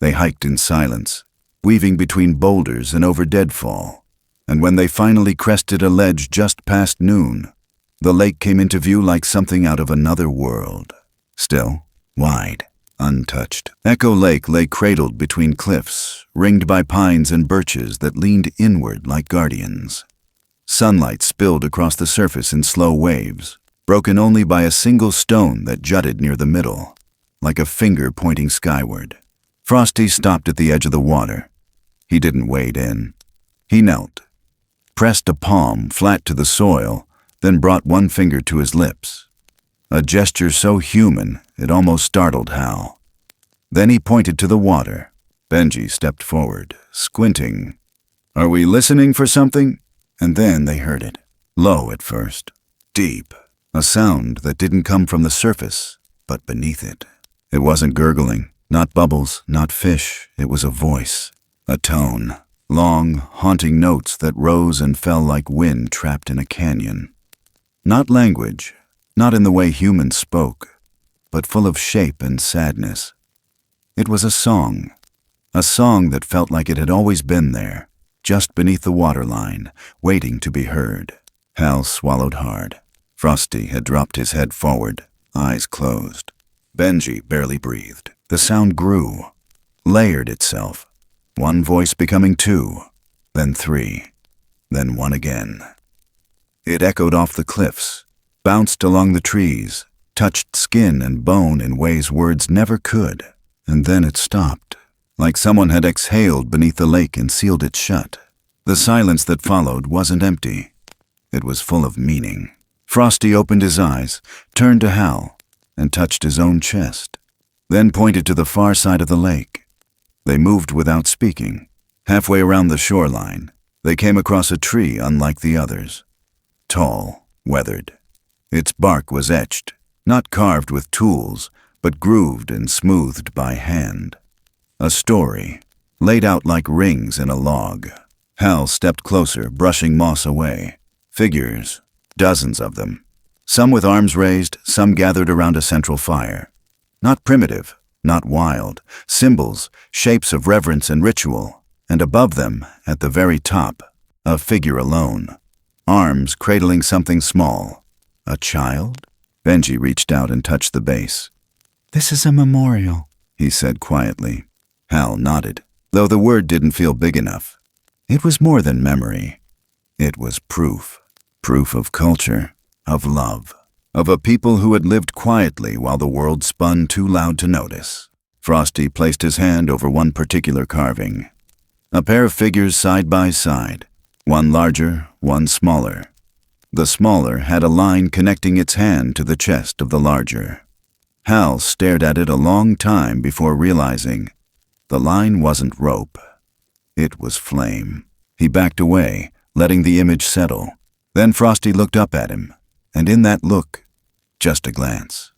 They hiked in silence, weaving between boulders and over deadfall. And when they finally crested a ledge just past noon, the lake came into view like something out of another world. Still, wide, untouched. Echo Lake lay cradled between cliffs, ringed by pines and birches that leaned inward like guardians. Sunlight spilled across the surface in slow waves, broken only by a single stone that jutted near the middle, like a finger pointing skyward. Frosty stopped at the edge of the water. He didn't wade in. He knelt, pressed a palm flat to the soil, then brought one finger to his lips. A gesture so human, it almost startled Hal. Then he pointed to the water. Benji stepped forward, squinting. "Are we listening for something?" And then they heard it. Low at first, deep, a sound that didn't come from the surface, but beneath it. It wasn't gurgling, not bubbles, not fish. It was a voice, a tone. Long, haunting notes that rose and fell like wind trapped in a canyon. Not language, not in the way humans spoke, but full of shape and sadness. It was a song that felt like it had always been there, just beneath the waterline, waiting to be heard. Hal swallowed hard. Frosty had dropped his head forward, eyes closed. Benji barely breathed. The sound grew, layered itself. One voice becoming two, then three, then one again. It echoed off the cliffs, bounced along the trees, touched skin and bone in ways words never could, and then it stopped, like someone had exhaled beneath the lake and sealed it shut. The silence that followed wasn't empty. It was full of meaning. Frosty opened his eyes, turned to Hal, and touched his own chest, then pointed to the far side of the lake. They moved without speaking. Halfway around the shoreline, they came across a tree unlike the others. Tall, weathered. Its bark was etched, not carved with tools, but grooved and smoothed by hand. A story, laid out like rings in a log. Hal stepped closer, brushing moss away. Figures, dozens of them. Some with arms raised, some gathered around a central fire. Not primitive, not wild. Symbols, shapes of reverence and ritual. And above them, at the very top, a figure alone. Arms cradling something small. A child? Benji reached out and touched the base. "This is a memorial," he said quietly. Hal nodded, though the word didn't feel big enough. It was more than memory. It was proof. Proof of culture, of love, of a people who had lived quietly while the world spun too loud to notice. Frosty placed his hand over one particular carving. A pair of figures side by side, one larger, one smaller. The smaller had a line connecting its hand to the chest of the larger. Hal stared at it a long time before realizing the line wasn't rope. It was flame. He backed away, letting the image settle. Then Frosty looked up at him, and in that look, just a glance,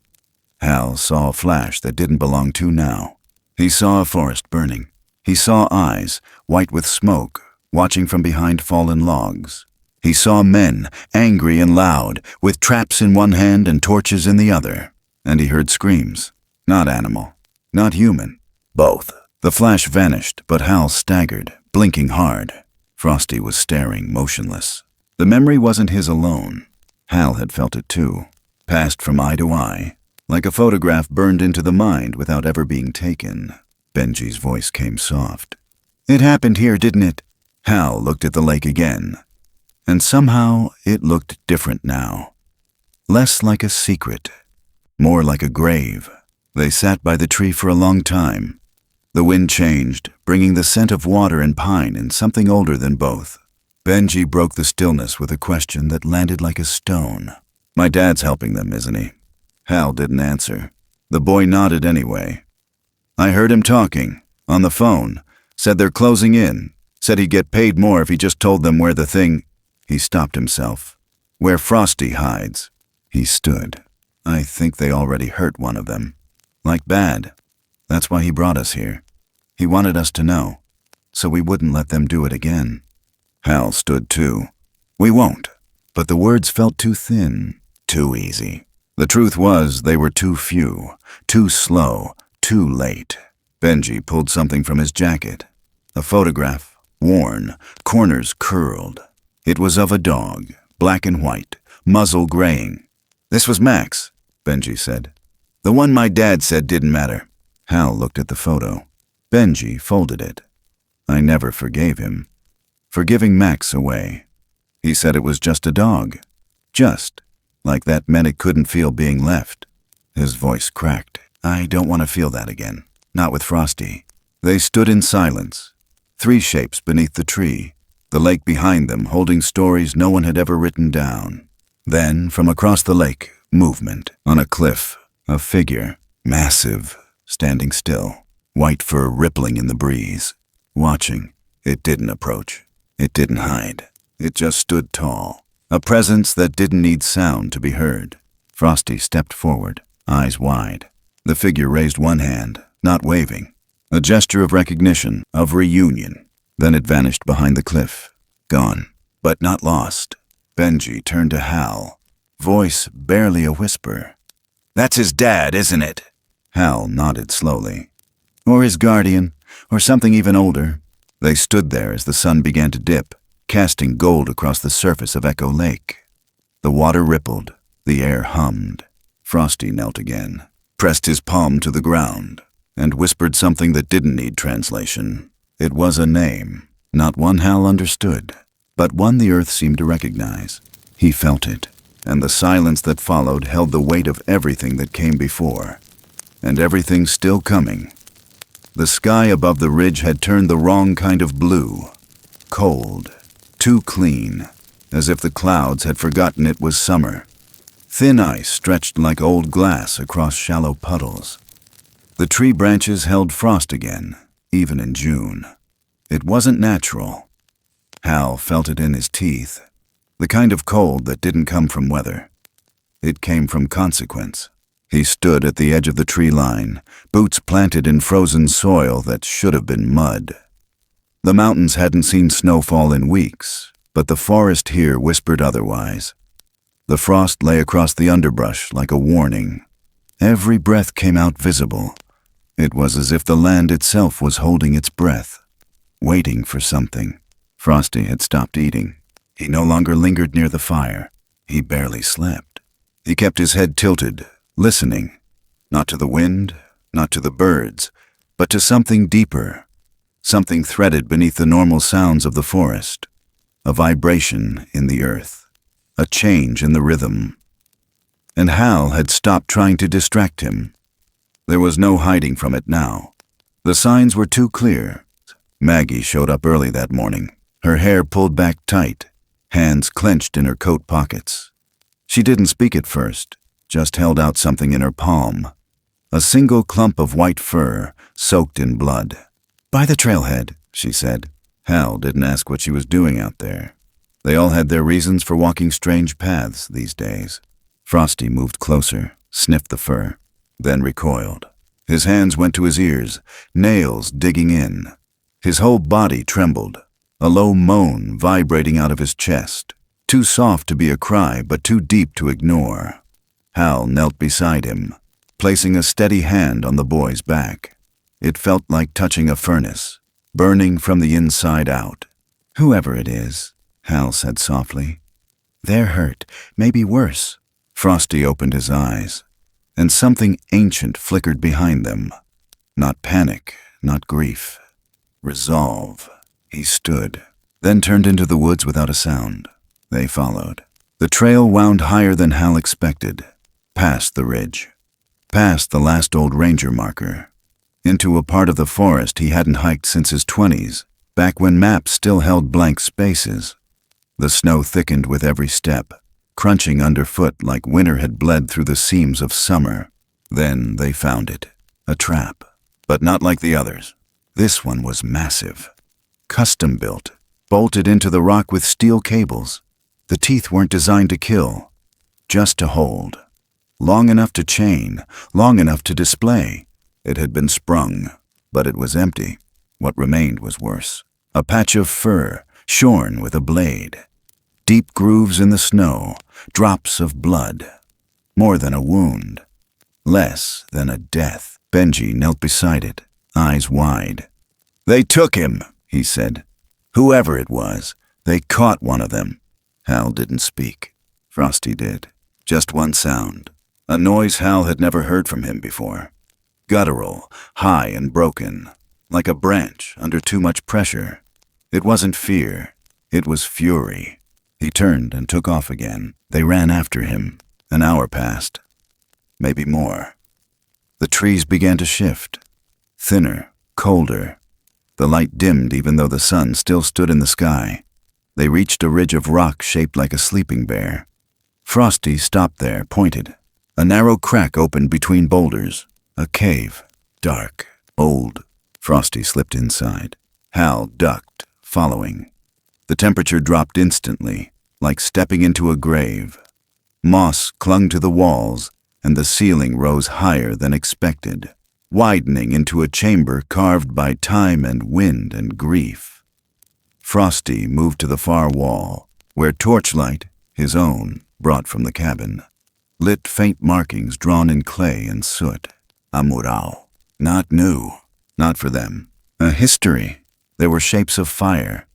Hal saw a flash that didn't belong to now. He saw a forest burning. He saw eyes, white with smoke, watching from behind fallen logs. He saw men, angry and loud, with traps in one hand and torches in the other. And he heard screams. Not animal, not human, both. The flash vanished, but Hal staggered, blinking hard. Frosty was staring, motionless. The memory wasn't his alone. Hal had felt it too, passed from eye to eye, like a photograph burned into the mind without ever being taken. Benji's voice came soft. "It happened here, didn't it?" Hal looked at the lake again, and somehow it looked different now. Less like a secret, more like a grave. They sat by the tree for a long time. The wind changed, bringing the scent of water and pine and something older than both. Benji broke the stillness with a question that landed like a stone. "My dad's helping them, isn't he?" Hal didn't answer. The boy nodded anyway. "I heard him talking, on the phone. Said they're closing in. Said he'd get paid more if he just told them where the thing—" He stopped himself. "Where Frosty hides." He stood. "I think they already hurt one of them. Like bad. That's why he brought us here. He wanted us to know, so we wouldn't let them do it again." Hal stood too. "We won't." But the words felt too thin, too easy. The truth was they were too few, too slow, too late. Benji pulled something from his jacket. A photograph, worn, corners curled. It was of a dog, black and white, muzzle graying. "This was Max," Benji said. "The one my dad said didn't matter." Hal looked at the photo. Benji folded it. "I never forgave him for giving Max away. He said it was just a dog. Just, like that meant it couldn't feel being left." His voice cracked. "I don't want to feel that again. Not with Frosty." They stood in silence, three shapes beneath the tree, the lake behind them holding stories no one had ever written down. Then, from across the lake, movement. On a cliff, a figure, massive, standing still, white fur rippling in the breeze. Watching, it didn't approach. It didn't hide. It just stood tall. A presence that didn't need sound to be heard. Frosty stepped forward, eyes wide. The figure raised one hand, not waving. A gesture of recognition, of reunion. Then it vanished behind the cliff. Gone, but not lost. Benji turned to Hal, voice barely a whisper. "That's his dad, isn't it?" Hal nodded slowly. "Or his guardian, or something even older." They stood there as the sun began to dip, casting gold across the surface of Echo Lake. The water rippled, the air hummed. Frosty knelt again, pressed his palm to the ground, and whispered something that didn't need translation. It was a name, not one Hal understood, but one the earth seemed to recognize. He felt it, and the silence that followed held the weight of everything that came before, and everything still coming. The sky above the ridge had turned the wrong kind of blue, cold, too clean, as if the clouds had forgotten it was summer. Thin ice stretched like old glass across shallow puddles. The tree branches held frost again, even in June. It wasn't natural. Hal felt it in his teeth, the kind of cold that didn't come from weather. It came from consequence. He stood at the edge of the tree line, boots planted in frozen soil that should have been mud. The mountains hadn't seen snowfall in weeks, but the forest here whispered otherwise. The frost lay across the underbrush like a warning. Every breath came out visible. It was as if the land itself was holding its breath, waiting for something. Frosty had stopped eating. He no longer lingered near the fire. He barely slept. He kept his head tilted, listening, not to the wind, not to the birds, but to something deeper, something threaded beneath the normal sounds of the forest, a vibration in the earth, a change in the rhythm. And Hal had stopped trying to distract him. There was no hiding from it now. The signs were too clear. Maggie showed up early that morning, her hair pulled back tight, hands clenched in her coat pockets. She didn't speak at first, just held out something in her palm. A single clump of white fur, soaked in blood. "By the trailhead," she said. Hal didn't ask what she was doing out there. They all had their reasons for walking strange paths these days. Frosty moved closer, sniffed the fur, then recoiled. His hands went to his ears, nails digging in. His whole body trembled, a low moan vibrating out of his chest, too soft to be a cry but too deep to ignore. Hal knelt beside him, placing a steady hand on the boy's back. It felt like touching a furnace, burning from the inside out. "Whoever it is," Hal said softly. "They're hurt, maybe worse." Frosty opened his eyes, and something ancient flickered behind them. Not panic, not grief. Resolve. He stood, then turned into the woods without a sound. They followed. The trail wound higher than Hal expected, past the ridge, past the last old ranger marker, into a part of the forest he hadn't hiked since his 20s, back when maps still held blank spaces. The snow thickened with every step, crunching underfoot like winter had bled through the seams of summer. Then they found it, a trap, but not like the others. This one was massive, custom-built, bolted into the rock with steel cables. The teeth weren't designed to kill, just to hold. Long enough to chain, long enough to display. It had been sprung, but it was empty. What remained was worse. A patch of fur, shorn with a blade. Deep grooves in the snow, drops of blood. More than a wound. Less than a death. Benji knelt beside it, eyes wide. "They took him," he said. "Whoever it was, they caught one of them." Hal didn't speak. Frosty did. Just one sound. A noise Hal had never heard from him before. Guttural, high and broken, like a branch under too much pressure. It wasn't fear. It was fury. He turned and took off again. They ran after him. An hour passed. Maybe more. The trees began to shift. Thinner, colder. The light dimmed even though the sun still stood in the sky. They reached a ridge of rock shaped like a sleeping bear. Frosty stopped there, pointed. A narrow crack opened between boulders. A cave. Dark. Old. Frosty slipped inside. Hal ducked, following. The temperature dropped instantly, like stepping into a grave. Moss clung to the walls, and the ceiling rose higher than expected, widening into a chamber carved by time and wind and grief. Frosty moved to the far wall, where torchlight, his own, brought from the cabin, lit faint markings drawn in clay and soot. A mural. Not new. Not for them. A history. There were shapes of fire.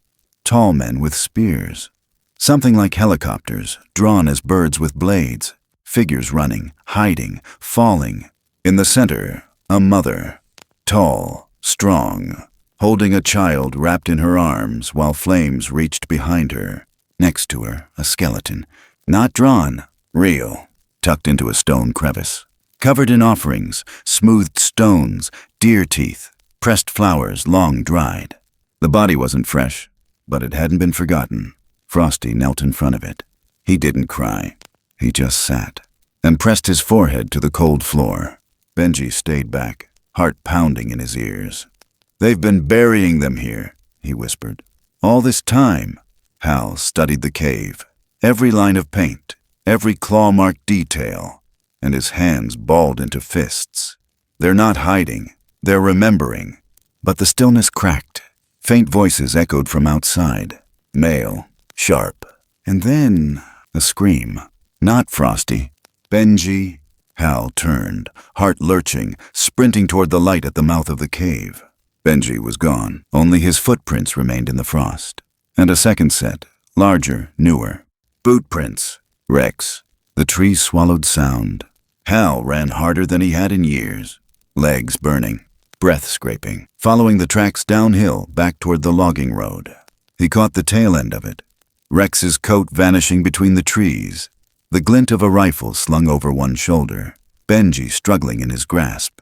Tall men with spears. Something like helicopters, drawn as birds with blades. figures running, hiding, falling. In the center, a mother, tall, strong, holding a child wrapped in her arms while flames reached behind her. Next to her, a skeleton, not drawn, real, tucked into a stone crevice. Covered in offerings, smoothed stones, deer teeth, pressed flowers long dried. The body wasn't fresh, but it hadn't been forgotten. Frosty knelt in front of it. He didn't cry. He just sat and pressed his forehead to the cold floor. Benji stayed back, heart pounding in his ears. "They've been burying them here," he whispered. "All this time." Hal studied the cave, every line of paint, every claw-marked detail, and his hands balled into fists. They're not hiding, they're remembering. But the stillness cracked. Faint voices echoed from outside, male, sharp, and then a scream. Not Frosty. "Benji." Hal turned, heart lurching, sprinting toward the light at the mouth of the cave. Benji was gone. Only his footprints remained in the frost. And a second set, larger, newer. Boot prints. Rex. The trees swallowed sound. Hal ran harder than he had in years. Legs burning, breath scraping, following the tracks downhill back toward the logging road. He caught the tail end of it. Rex's coat vanishing between the trees. The glint of a rifle slung over one shoulder. Benji struggling in his grasp.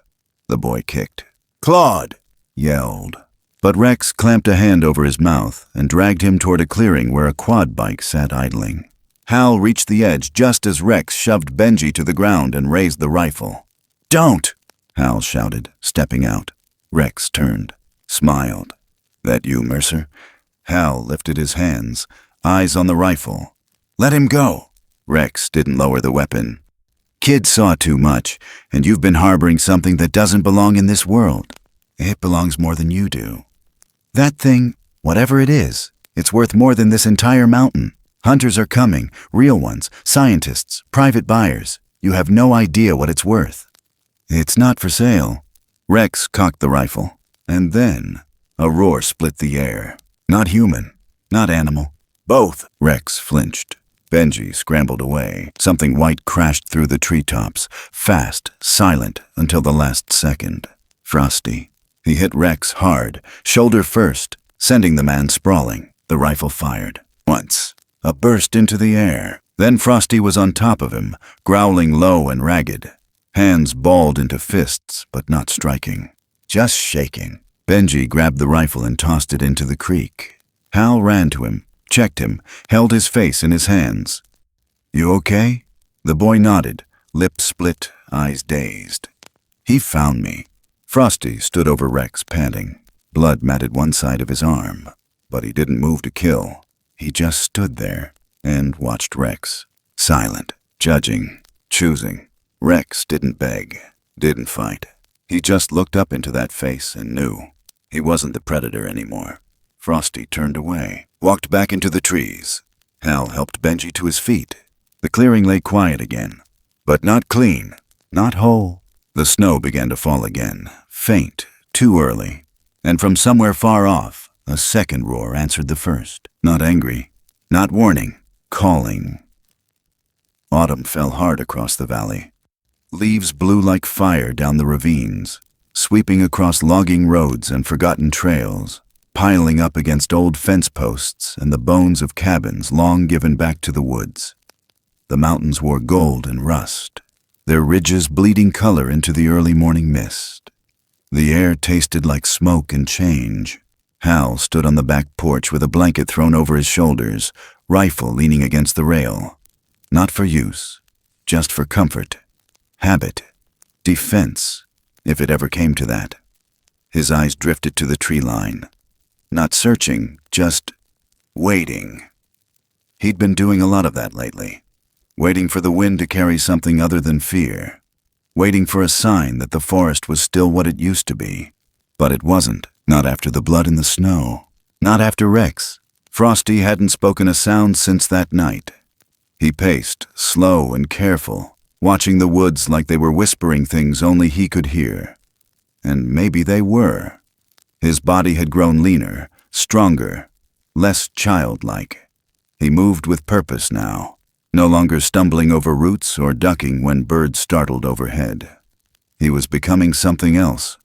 The boy kicked. "Claude!" yelled. But Rex clamped a hand over his mouth and dragged him toward a clearing where a quad bike sat idling. Hal reached the edge just as Rex shoved Benji to the ground and raised the rifle. "Don't!" Hal shouted, stepping out. Rex turned, smiled. "That you, Mercer?" Hal lifted his hands, eyes on the rifle. "Let him go." Rex didn't lower the weapon. "Kid saw too much, and you've been harboring something that doesn't belong in this world. It belongs more than you do. That thing, whatever it is, it's worth more than this entire mountain. Hunters are coming, real ones, scientists, private buyers. You have no idea what it's worth. It's not for sale." Rex cocked the rifle, and then a roar split the air. Not human, not animal. Both. Rex flinched. Benji scrambled away. Something white crashed through the treetops, fast, silent, until the last second. Frosty. He hit Rex hard, shoulder first, sending the man sprawling. The rifle fired. Once. A burst into the air. Then Frosty was on top of him, growling low and ragged. Hands balled into fists, but not striking. Just shaking. Benji grabbed the rifle and tossed it into the creek. Hal ran to him, checked him, held his face in his hands. "You okay?" The boy nodded, lips split, eyes dazed. "He found me." Frosty stood over Rex, panting. Blood matted one side of his arm, but he didn't move to kill. He just stood there and watched Rex, silent, judging, choosing. Rex didn't beg, didn't fight. He just looked up into that face and knew he wasn't the predator anymore. Frosty turned away, walked back into the trees. Hal helped Benji to his feet. The clearing lay quiet again, but not clean, not whole. The snow began to fall again, faint, too early, and from somewhere far off, a second roar answered the first. Not angry, not warning, calling. Autumn fell hard across the valley. Leaves blew like fire down the ravines, sweeping across logging roads and forgotten trails, piling up against old fence posts and the bones of cabins long given back to the woods. The mountains wore gold and rust, their ridges bleeding color into the early morning mist. The air tasted like smoke and change. Hal stood on the back porch with a blanket thrown over his shoulders, rifle leaning against the rail. Not for use, just for comfort, habit, defense, if it ever came to that. His eyes drifted to the tree line. Not searching, just waiting. He'd been doing a lot of that lately. Waiting for the wind to carry something other than fear. Waiting for a sign that the forest was still what it used to be. But it wasn't. Not after the blood in the snow. Not after Rex. Frosty hadn't spoken a sound since that night. He paced, slow and careful, watching the woods like they were whispering things only he could hear. And maybe they were. His body had grown leaner, stronger, less childlike. He moved with purpose now. no longer stumbling over roots or ducking when birds startled overhead. He was becoming something else,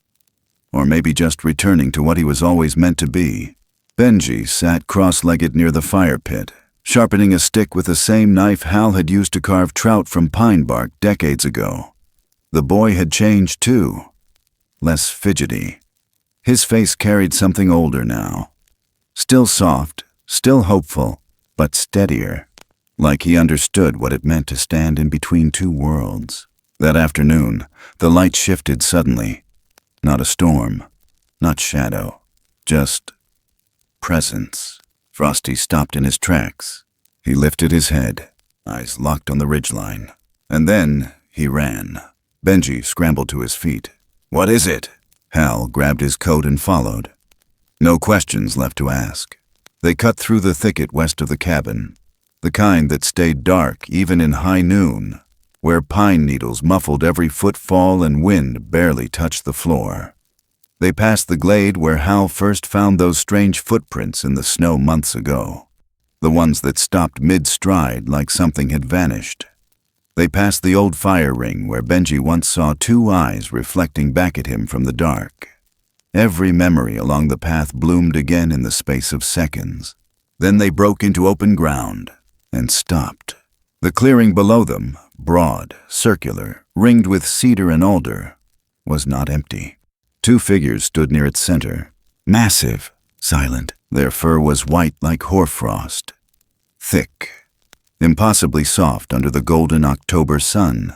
or maybe just returning to what he was always meant to be. Benji sat cross-legged near the fire pit, sharpening a stick with the same knife Hal had used to carve trout from pine bark decades ago. The boy had changed too, less fidgety. His face carried something older now. Still soft, still hopeful, but steadier, like he understood what it meant to stand in between two worlds. That afternoon, the light shifted suddenly. Not a storm, not shadow, just presence. Frosty stopped in his tracks. He lifted his head, eyes locked on the ridgeline. And then he ran. Benji scrambled to his feet. "What is it?" Hal grabbed his coat and followed. No questions left to ask. They cut through the thicket west of the cabin, the kind that stayed dark even in high noon, where pine needles muffled every footfall and wind barely touched the floor. They passed the glade where Hal first found those strange footprints in the snow months ago, the ones that stopped mid-stride like something had vanished. They passed the old fire ring where Benji once saw two eyes reflecting back at him from the dark. Every memory along the path bloomed again in the space of seconds. Then they broke into open ground and stopped. The clearing below them, broad, circular, ringed with cedar and alder, was not empty. Two figures stood near its center, massive, silent. Their fur was white like hoarfrost, thick, impossibly soft under the golden October sun.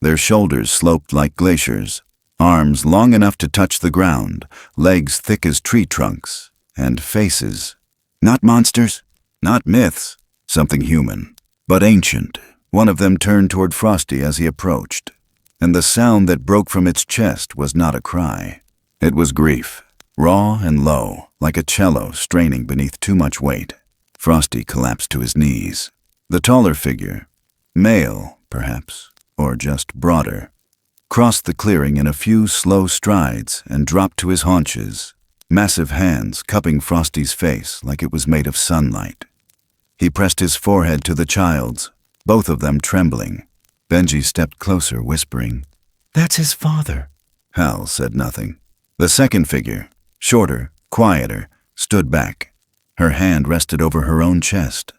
Their shoulders sloped like glaciers, arms long enough to touch the ground, legs thick as tree trunks, and faces. Not monsters, not myths, something human, but ancient. One of them turned toward Frosty as he approached, and the sound that broke from its chest was not a cry. It was grief, raw and low, like a cello straining beneath too much weight. Frosty collapsed to his knees. The taller figure, male, perhaps, or just broader, crossed the clearing in a few slow strides and dropped to his haunches, massive hands cupping Frosty's face like it was made of sunlight. He pressed his forehead to the child's, both of them trembling. Benji stepped closer, whispering, "That's his father." Hal said nothing. The second figure, shorter, quieter, stood back. Her hand rested over her own chest,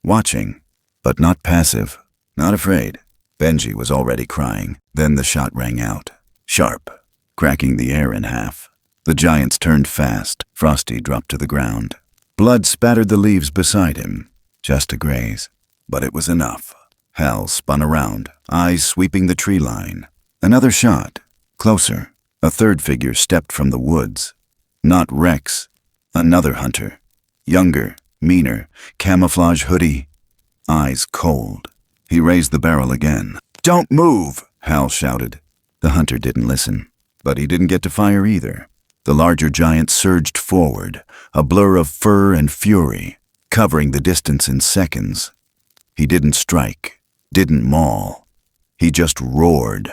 watching, but not passive, not afraid. Benji was already crying. Then the shot rang out, sharp, cracking the air in half. The giants turned fast. Frosty dropped to the ground. Blood spattered the leaves beside him, just to graze. But it was enough. Hal spun around, eyes sweeping the tree line. Another shot, closer. A third figure stepped from the woods. Not Rex, another hunter. Younger, meaner, camouflage hoodie, eyes cold. He raised the barrel again. "Don't move!" Hal shouted. The hunter didn't listen, but he didn't get to fire either. The larger giant surged forward, a blur of fur and fury, covering the distance in seconds. He didn't strike, didn't maul. He just roared,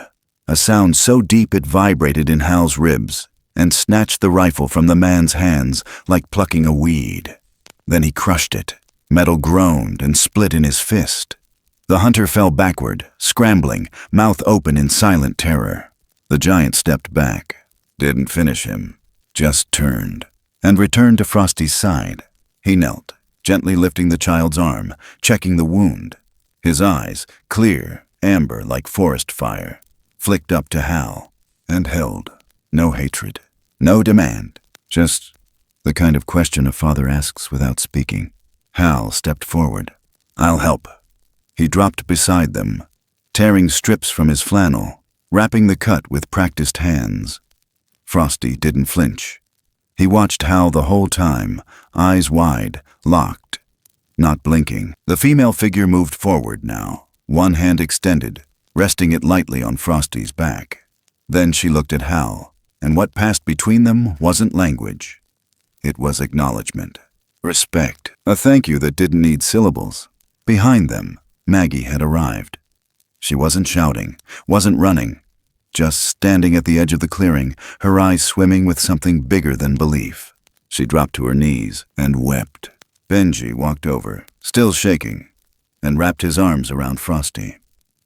a sound so deep it vibrated in Hal's ribs, and snatched the rifle from the man's hands like plucking a weed. Then he crushed it. Metal groaned and split in his fist. The hunter fell backward, scrambling, mouth open in silent terror. The giant stepped back, didn't finish him, just turned, and returned to Frosty's side. He knelt, gently lifting the child's arm, checking the wound. His eyes, clear, amber like forest fire, flicked up to Hal, and held. No hatred, no demand, just the kind of question a father asks without speaking. Hal stepped forward. "I'll help." He dropped beside them, tearing strips from his flannel, wrapping the cut with practiced hands. Frosty didn't flinch. He watched Hal the whole time, eyes wide, locked, not blinking. The female figure moved forward now, one hand extended, resting it lightly on Frosty's back. Then she looked at Hal, and what passed between them wasn't language. It was acknowledgement, respect, a thank you that didn't need syllables. Behind them, Maggie had arrived. She wasn't shouting, wasn't running, just standing at the edge of the clearing, her eyes swimming with something bigger than belief. She dropped to her knees and wept. Benji walked over, still shaking. and wrapped his arms around Frosty.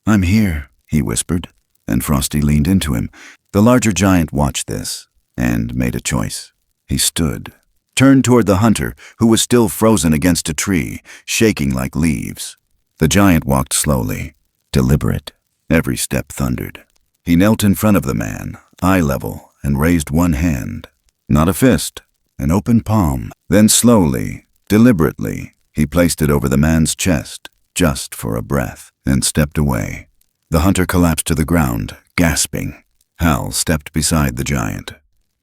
"I'm here," he whispered, and Frosty leaned into him. The larger giant watched this and made a choice. He stood, turned toward the hunter, who was still frozen against a tree, shaking like leaves. The giant walked slowly, deliberate. Every step thundered. He knelt in front of the man, eye level, and raised one hand. Not a fist, an open palm. Then slowly, deliberately, he placed it over the man's chest, just for a breath, and stepped away. The hunter collapsed to the ground, gasping. Hal stepped beside the giant.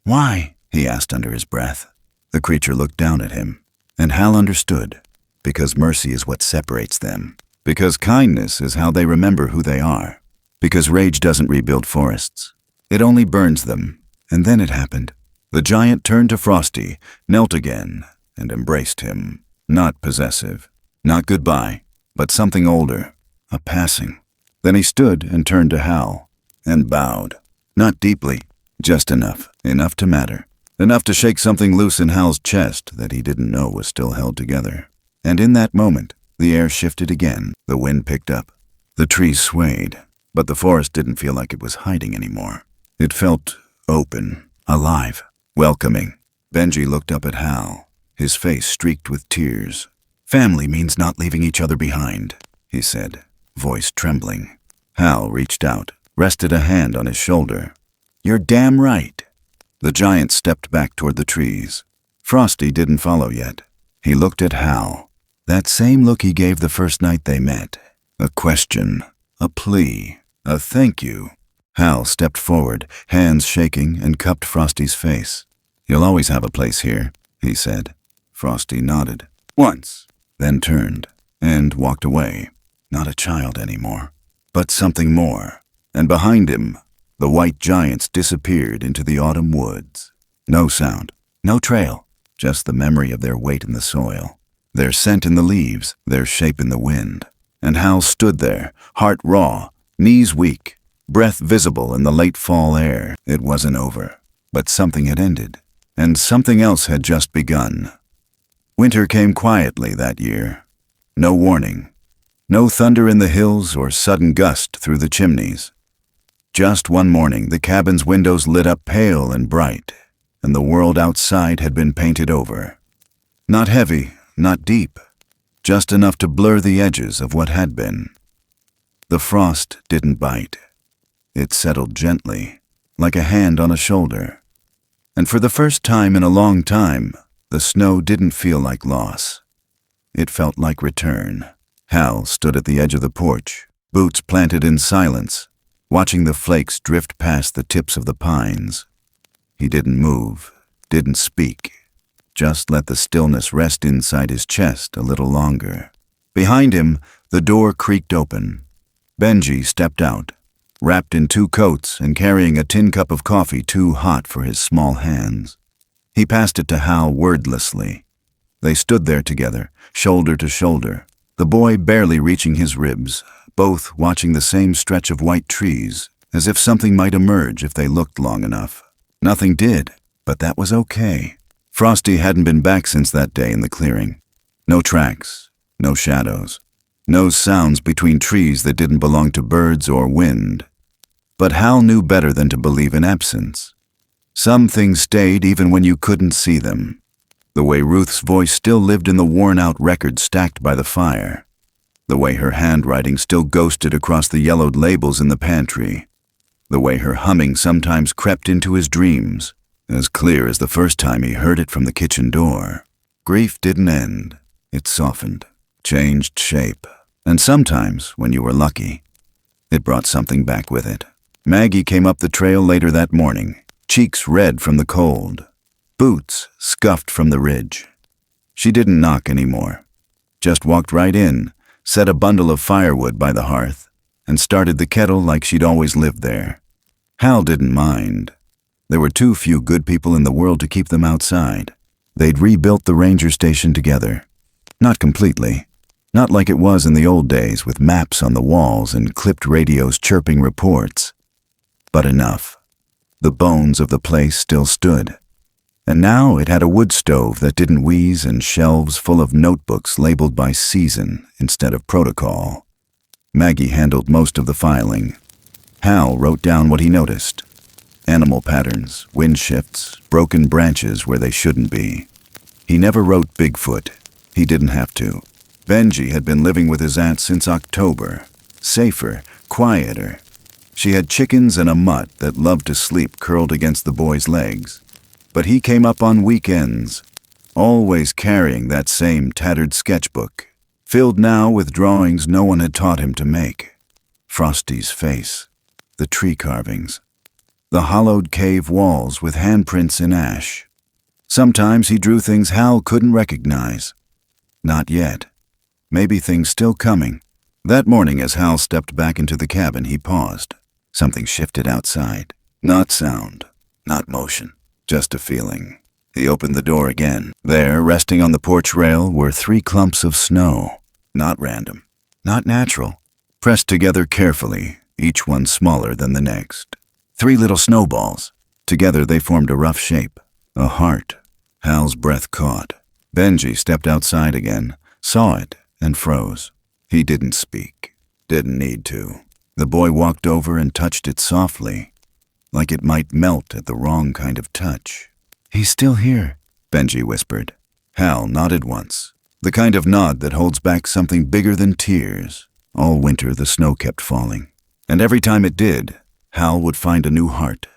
"Why?" he asked under his breath. The creature looked down at him, and Hal understood. Because mercy is what separates them. Because kindness is how they remember who they are. Because rage doesn't rebuild forests. It only burns them. And then it happened. The giant turned to Frosty, knelt again, and embraced him. Not possessive. Not goodbye, but something older. A passing. Then he stood and turned to Hal, and bowed. Not deeply, just enough. Enough to matter. Enough to shake something loose in Hal's chest that he didn't know was still held together. And in that moment, the air shifted again. The wind picked up. The trees swayed, but the forest didn't feel like it was hiding anymore. It felt open, alive, welcoming. Benji looked up at Hal, his face streaked with tears. "Family means not leaving each other behind," he said, voice trembling. Hal reached out, rested a hand on his shoulder. "You're damn right." The giant stepped back toward the trees. Frosty didn't follow yet. He looked at Hal. That same look he gave the first night they met. A question, a plea, a thank you. Hal stepped forward, hands shaking, and cupped Frosty's face. "You'll always have a place here," he said. Frosty nodded. "Once," then turned and walked away. Not a child anymore, but something more. And behind him, the white giants disappeared into the autumn woods. No sound, no trail, just the memory of their weight in the soil. Their scent in the leaves, their shape in the wind. And Hal stood there, heart raw, knees weak, breath visible in the late fall air. It wasn't over, but something had ended, and something else had just begun. Winter came quietly that year. No warning. No thunder in the hills or sudden gust through the chimneys. Just one morning, the cabin's windows lit up pale and bright, and the world outside had been painted over. Not heavy, not deep, just enough to blur the edges of what had been. The frost didn't bite. It settled gently, like a hand on a shoulder. And for the first time in a long time, the snow didn't feel like loss. It felt like return. Hal stood at the edge of the porch, boots planted in silence, watching the flakes drift past the tips of the pines. He didn't move, didn't speak. Just let the stillness rest inside his chest a little longer. Behind him, the door creaked open. Benji stepped out, wrapped in 2 coats and carrying a tin cup of coffee too hot for his small hands. He passed it to Hal wordlessly. They stood there together, shoulder to shoulder, the boy barely reaching his ribs, both watching the same stretch of white trees, as if something might emerge if they looked long enough. Nothing did, but that was okay. Frosty hadn't been back since that day in the clearing. No tracks, no shadows, no sounds between trees that didn't belong to birds or wind. But Hal knew better than to believe in absence. Some things stayed even when you couldn't see them. The way Ruth's voice still lived in the worn-out record stacked by the fire. The way her handwriting still ghosted across the yellowed labels in the pantry. The way her humming sometimes crept into his dreams, as clear as the first time he heard it from the kitchen door. Grief didn't end. It softened, changed shape, and sometimes, when you were lucky, it brought something back with it. Maggie came up the trail later that morning, cheeks red from the cold, boots scuffed from the ridge. She didn't knock anymore, just walked right in, set a bundle of firewood by the hearth, and started the kettle like she'd always lived there. Hal didn't mind. There were too few good people in the world to keep them outside. They'd rebuilt the ranger station together. Not completely. Not like it was in the old days with maps on the walls and clipped radios chirping reports. But enough. The bones of the place still stood. And now it had a wood stove that didn't wheeze and shelves full of notebooks labeled by season instead of protocol. Maggie handled most of the filing. Hal wrote down what he noticed. Animal patterns, wind shifts, broken branches where they shouldn't be. He never wrote Bigfoot. He didn't have to. Benji had been living with his aunt since October. Safer, quieter. She had chickens and a mutt that loved to sleep curled against the boy's legs. But he came up on weekends, always carrying that same tattered sketchbook, filled now with drawings no one had taught him to make. Frosty's face, the tree carvings, the hollowed cave walls with handprints in ash. Sometimes he drew things Hal couldn't recognize. Not yet. Maybe things still coming. That morning as Hal stepped back into the cabin, he paused. Something shifted outside. Not sound, not motion. Just a feeling. He opened the door again. There, resting on the porch rail, were 3 clumps of snow. Not random. Not natural. Pressed together carefully, each one smaller than the next. 3 little snowballs. Together they formed a rough shape. A heart. Hal's breath caught. Benji stepped outside again, saw it, and froze. He didn't speak. Didn't need to. The boy walked over and touched it softly, like it might melt at the wrong kind of touch. "He's still here," Benji whispered. Hal nodded once, the kind of nod that holds back something bigger than tears. All winter the snow kept falling, and every time it did, Hal would find a new heart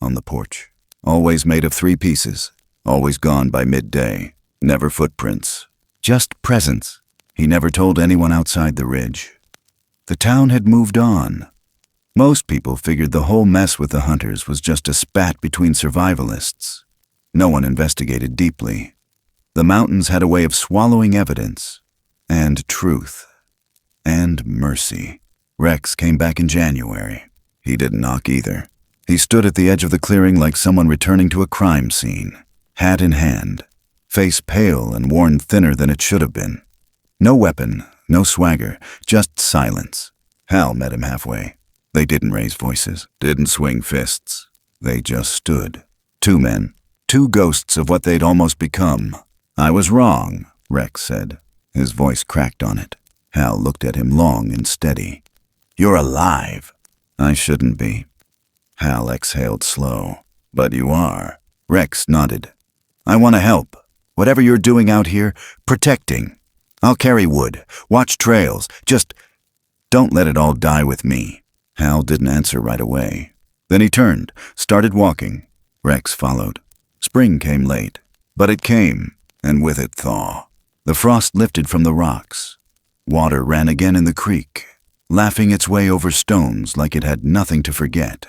on the porch. Always made of 3 pieces, always gone by midday. Never footprints, just presence. He never told anyone outside the ridge. The town had moved on. Most people figured the whole mess with the hunters was just a spat between survivalists. No one investigated deeply. The mountains had a way of swallowing evidence, and truth, and mercy. Rex came back in January. He didn't knock either. He stood at the edge of the clearing like someone returning to a crime scene, hat in hand, face pale and worn thinner than it should have been. No weapon, no swagger, just silence. Hal met him halfway. They didn't raise voices, didn't swing fists. They just stood. 2 men, 2 ghosts of what they'd almost become. "I was wrong," Rex said. His voice cracked on it. Hal looked at him long and steady. "You're alive." "I shouldn't be." Hal exhaled slow. "But you are." Rex nodded. "I want to help. Whatever you're doing out here, protecting. I'll carry wood, watch trails, just don't let it all die with me." Hal didn't answer right away. Then he turned, started walking. Rex followed. Spring came late, but it came, and with it thaw. The frost lifted from the rocks. Water ran again in the creek, laughing its way over stones like it had nothing to forget.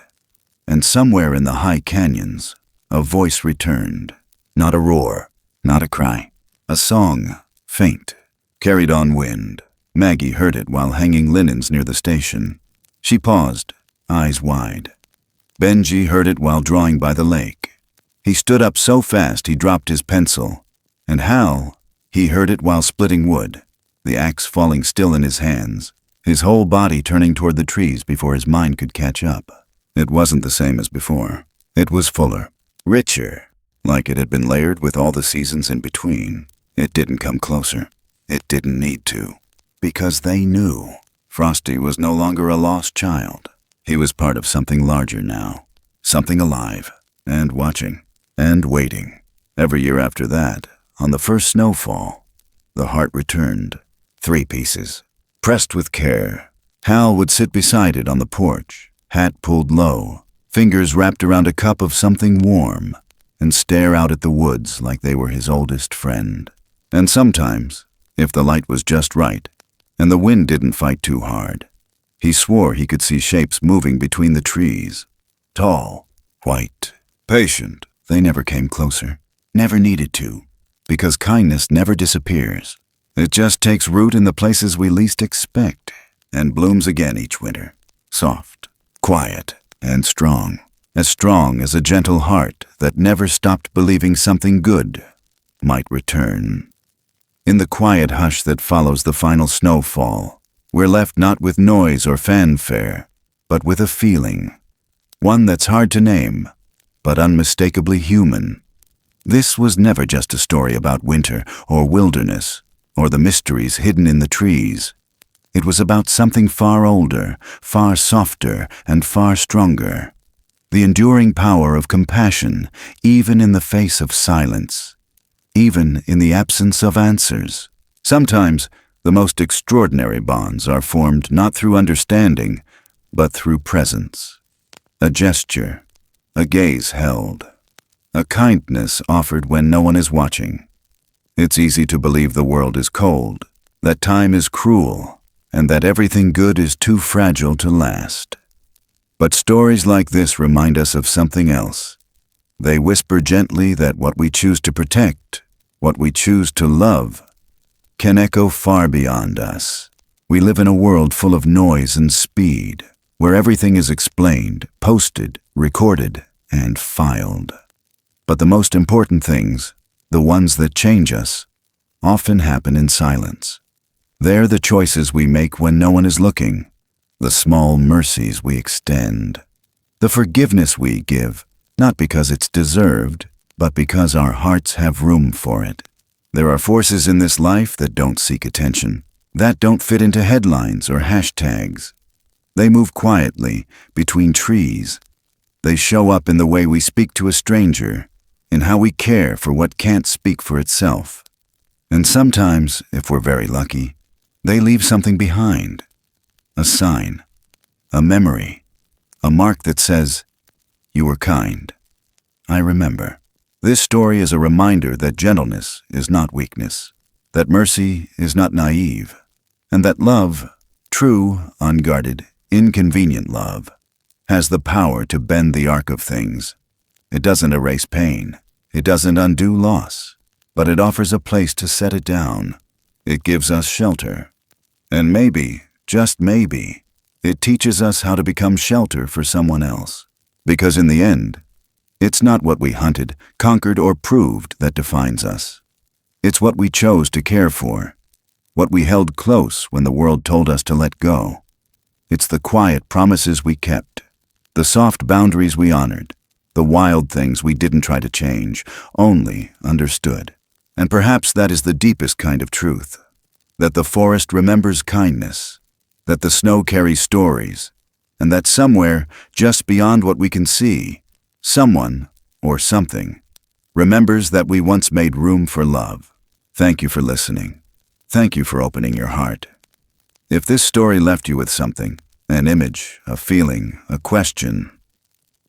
And somewhere in the high canyons, a voice returned. Not a roar, not a cry. A song, faint, carried on wind. Maggie heard it while hanging linens near the station. She paused, eyes wide. Benji heard it while drawing by the lake. He stood up so fast he dropped his pencil. And Hal, he heard it while splitting wood, the axe falling still in his hands, his whole body turning toward the trees before his mind could catch up. It wasn't the same as before. It was fuller, richer, like it had been layered with all the seasons in between. It didn't come closer. It didn't need to. Because they knew. Frosty was no longer a lost child. He was part of something larger now. Something alive, and watching, and waiting. Every year after that, on the first snowfall, the heart returned. 3 pieces, pressed with care. Hal would sit beside it on the porch, hat pulled low, fingers wrapped around a cup of something warm, and stare out at the woods like they were his oldest friend. And sometimes, if the light was just right, and the wind didn't fight too hard, he swore he could see shapes moving between the trees. Tall, white, patient. They never came closer. Never needed to. Because kindness never disappears. It just takes root in the places we least expect, and blooms again each winter. Soft, quiet, and strong. As strong as a gentle heart that never stopped believing something good might return. In the quiet hush that follows the final snowfall, we're left not with noise or fanfare, but with a feeling. One that's hard to name, but unmistakably human. This was never just a story about winter or wilderness or the mysteries hidden in the trees. It was about something far older, far softer, and far stronger. The enduring power of compassion, even in the face of silence, even in the absence of answers. Sometimes, the most extraordinary bonds are formed not through understanding, but through presence. A gesture, a gaze held, a kindness offered when no one is watching. It's easy to believe the world is cold, that time is cruel, and that everything good is too fragile to last. But stories like this remind us of something else. They whisper gently that what we choose to protect, what we choose to love, can echo far beyond us. We live in a world full of noise and speed, where everything is explained, posted, recorded, and filed. But the most important things, the ones that change us, often happen in silence. They're the choices we make when no one is looking, the small mercies we extend, the forgiveness we give, not because it's deserved, but because our hearts have room for it. There are forces in this life that don't seek attention, that don't fit into headlines or hashtags. They move quietly between trees. They show up in the way we speak to a stranger, in how we care for what can't speak for itself. And sometimes, if we're very lucky, they leave something behind. A sign, a memory, a mark that says, "You were kind. I remember." This story is a reminder that gentleness is not weakness, that mercy is not naive, and that love, true, unguarded, inconvenient love, has the power to bend the arc of things. It doesn't erase pain, it doesn't undo loss, but it offers a place to set it down. It gives us shelter. And maybe, just maybe, it teaches us how to become shelter for someone else. Because in the end, it's not what we hunted, conquered, or proved that defines us. It's what we chose to care for, what we held close when the world told us to let go. It's the quiet promises we kept, the soft boundaries we honored, the wild things we didn't try to change, only understood. And perhaps that is the deepest kind of truth, that the forest remembers kindness, that the snow carries stories, and that somewhere, just beyond what we can see, someone, or something, remembers that we once made room for love. Thank you for listening. Thank you for opening your heart. If this story left you with something, an image, a feeling, a question,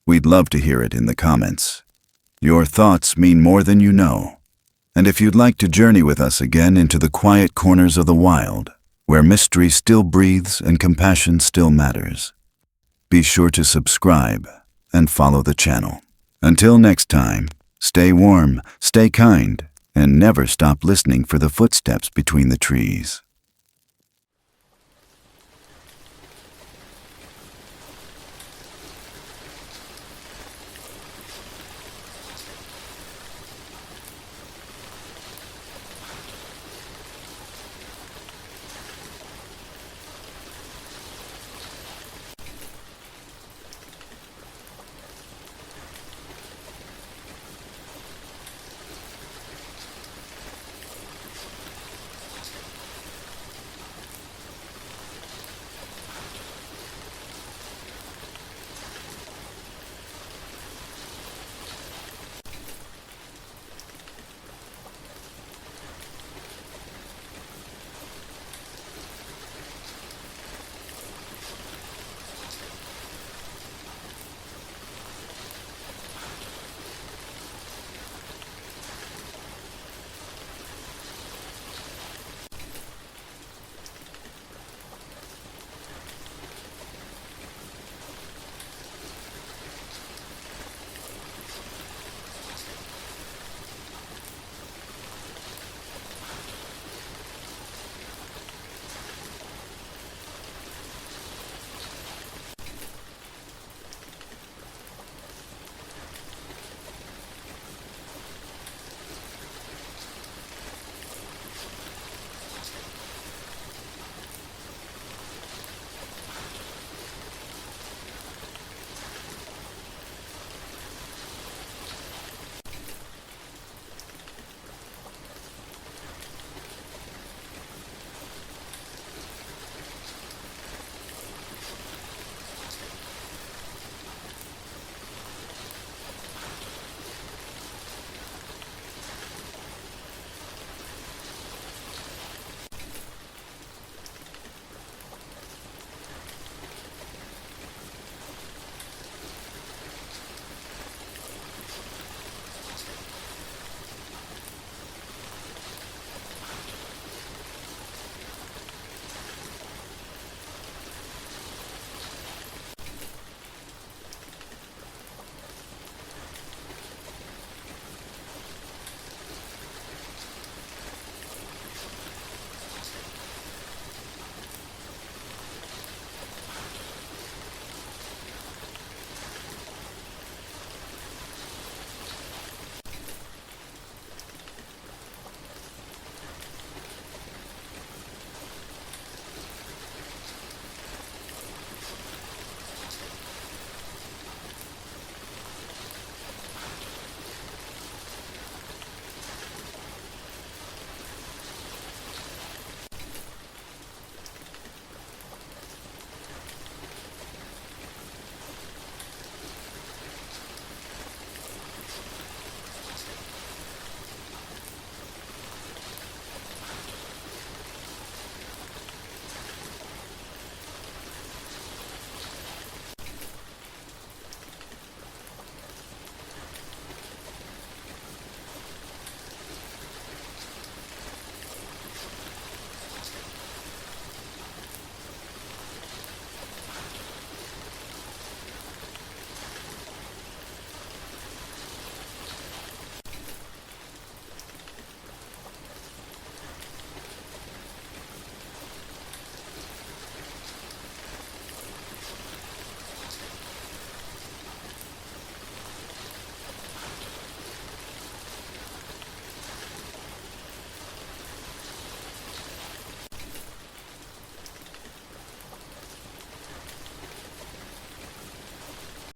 we'd love to hear it in the comments. Your thoughts mean more than you know. And if you'd like to journey with us again into the quiet corners of the wild, where mystery still breathes and compassion still matters, be sure to subscribe and follow the channel. Until next time, stay warm, stay kind, and never stop listening for the footsteps between the trees.